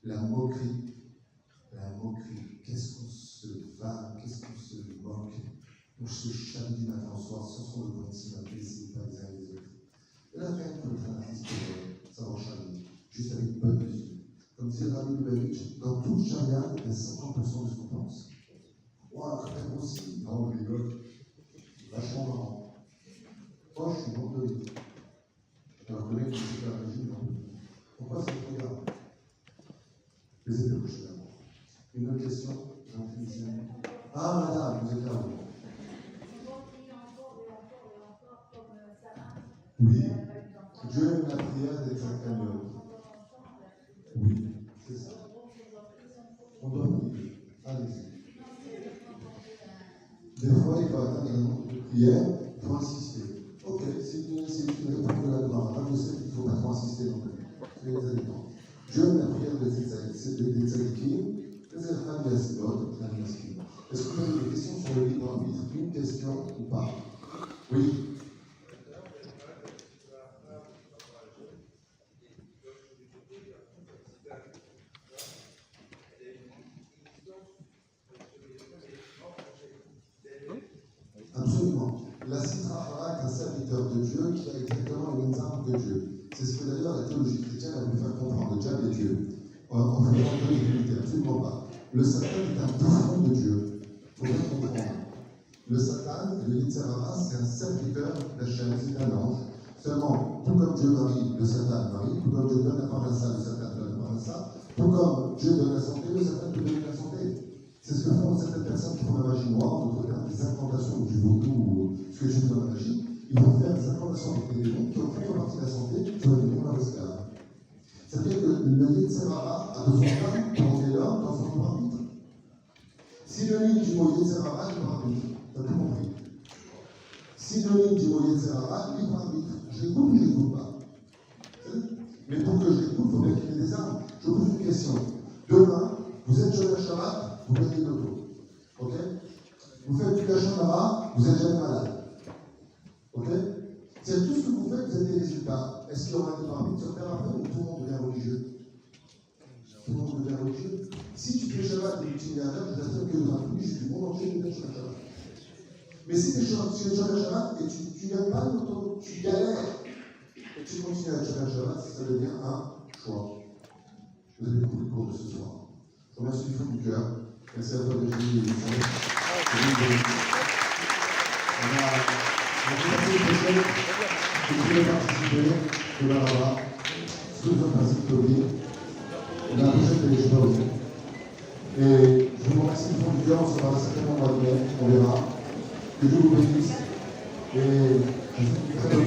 la moquerie. La moquerie, qu'est-ce qu'on se vanne, qu'est-ce qu'on se moque. On se chaque matin au soir, ce sont de grands imbéciles, pas les uns les autres. Et là, rien que le fanatisme, ça va changer, juste avec bonne mesure. Comme disait Rabbi Lubavitch, dans tout charia, il y a 50% de ce qu'on pense. Ouah, très aussi, non, on rigole. Vachement marrant. Moi, je suis mandolite. Alors que le mec, il s'est fait un régime, non. Pourquoi ça me regarde? Les épées couchées là. Une autre question? J'en finis. Ah, madame, vous êtes là, vous. Oui. Dieu aime la prière des agneaux. Oui, c'est ça. On doit prier. Allez-y. Des fois, il faut atteindre un nombre de prières, il faut insister. Ok, c'est une réponse de la gloire. Je sais qu'il ne faut pas trop insister non plus. que les habitants. Dieu, la prière des tzadikim, les Erfan de la Sibod, la Maskin. Est-ce que vous avez des questions sur le libre arbitre? Une question ou pas? Oui. Absolument. La Sitra est un serviteur de Dieu qui a exactement les mêmes armes que Dieu. C'est ce que d'ailleurs la théologie chrétienne a voulu faire comprendre, le diable et Dieu. En faisant de l'unité, absolument pas. Le Satan est un bouffon de Dieu. Il faut bien comprendre. Le Satan, le Yitzhara, c'est un serviteur d'Hachem, c'est un ange. Seulement, tout comme Dieu marie, le Satan marie, tout comme Dieu donne la parnassa, le Satan donne la parnassa, tout comme Dieu donne la santé, le Satan peut donner la santé. C'est ce que font certaines personnes qui font la magie noire, d'autres termes, des incantations du vaudou ou ce que je dis dans la magie. Ils vont faire des incantations avec des démons qui ont fait partie de la santé, qui ont des démons dans l'esclave. C'est-à-dire que le Yitzhara a besoin d'un pour aider l'homme dans son libre arbitre. Si le livre du mot Yitzhara, libre arbitre, t'as tout compris. Si le livre du mot Yitzhara, libre arbitre, je l'écoute ou je l'écoute pas? Mais pour que je l'écoute, il faut bien qu'il y ait des armes. Je vous pose une question. Demain, vous êtes Shomer Shabbat, vous gagnez le loto. Ok? Vous faites du Kachonara, vous n'êtes jamais malade. Ok? C'est tout ce que vous faites, vous avez des résultats. Est-ce qu'il y aura un libre arbitre sur terre après ou tout le monde devient religieux? Tout le monde devient religieux. Si tu fais Shabbat et que tu es milliardaire, je t'assure que dans la famille du monde entier, tu fais Shabbat. Mais si tu es Shomer Shabbat et tu ne gagnes pas le loto, tu galères et tu continues à être Shomer Shabbat, ça devient un choix. Vous avez beaucoup de cours de ce soir. Je vous remercie du fond du cœur. Merci à toi de Julie et de On a commencé le projet, vous pouvez participer, de là-bas, sous le principe Tobi. On a un projet que je sais pas aussi. Et je vous remercie du fond du cœur, on sera certainement au mois de mai, on verra. Que Dieu vous bénisse. Et je vous souhaite une très bonne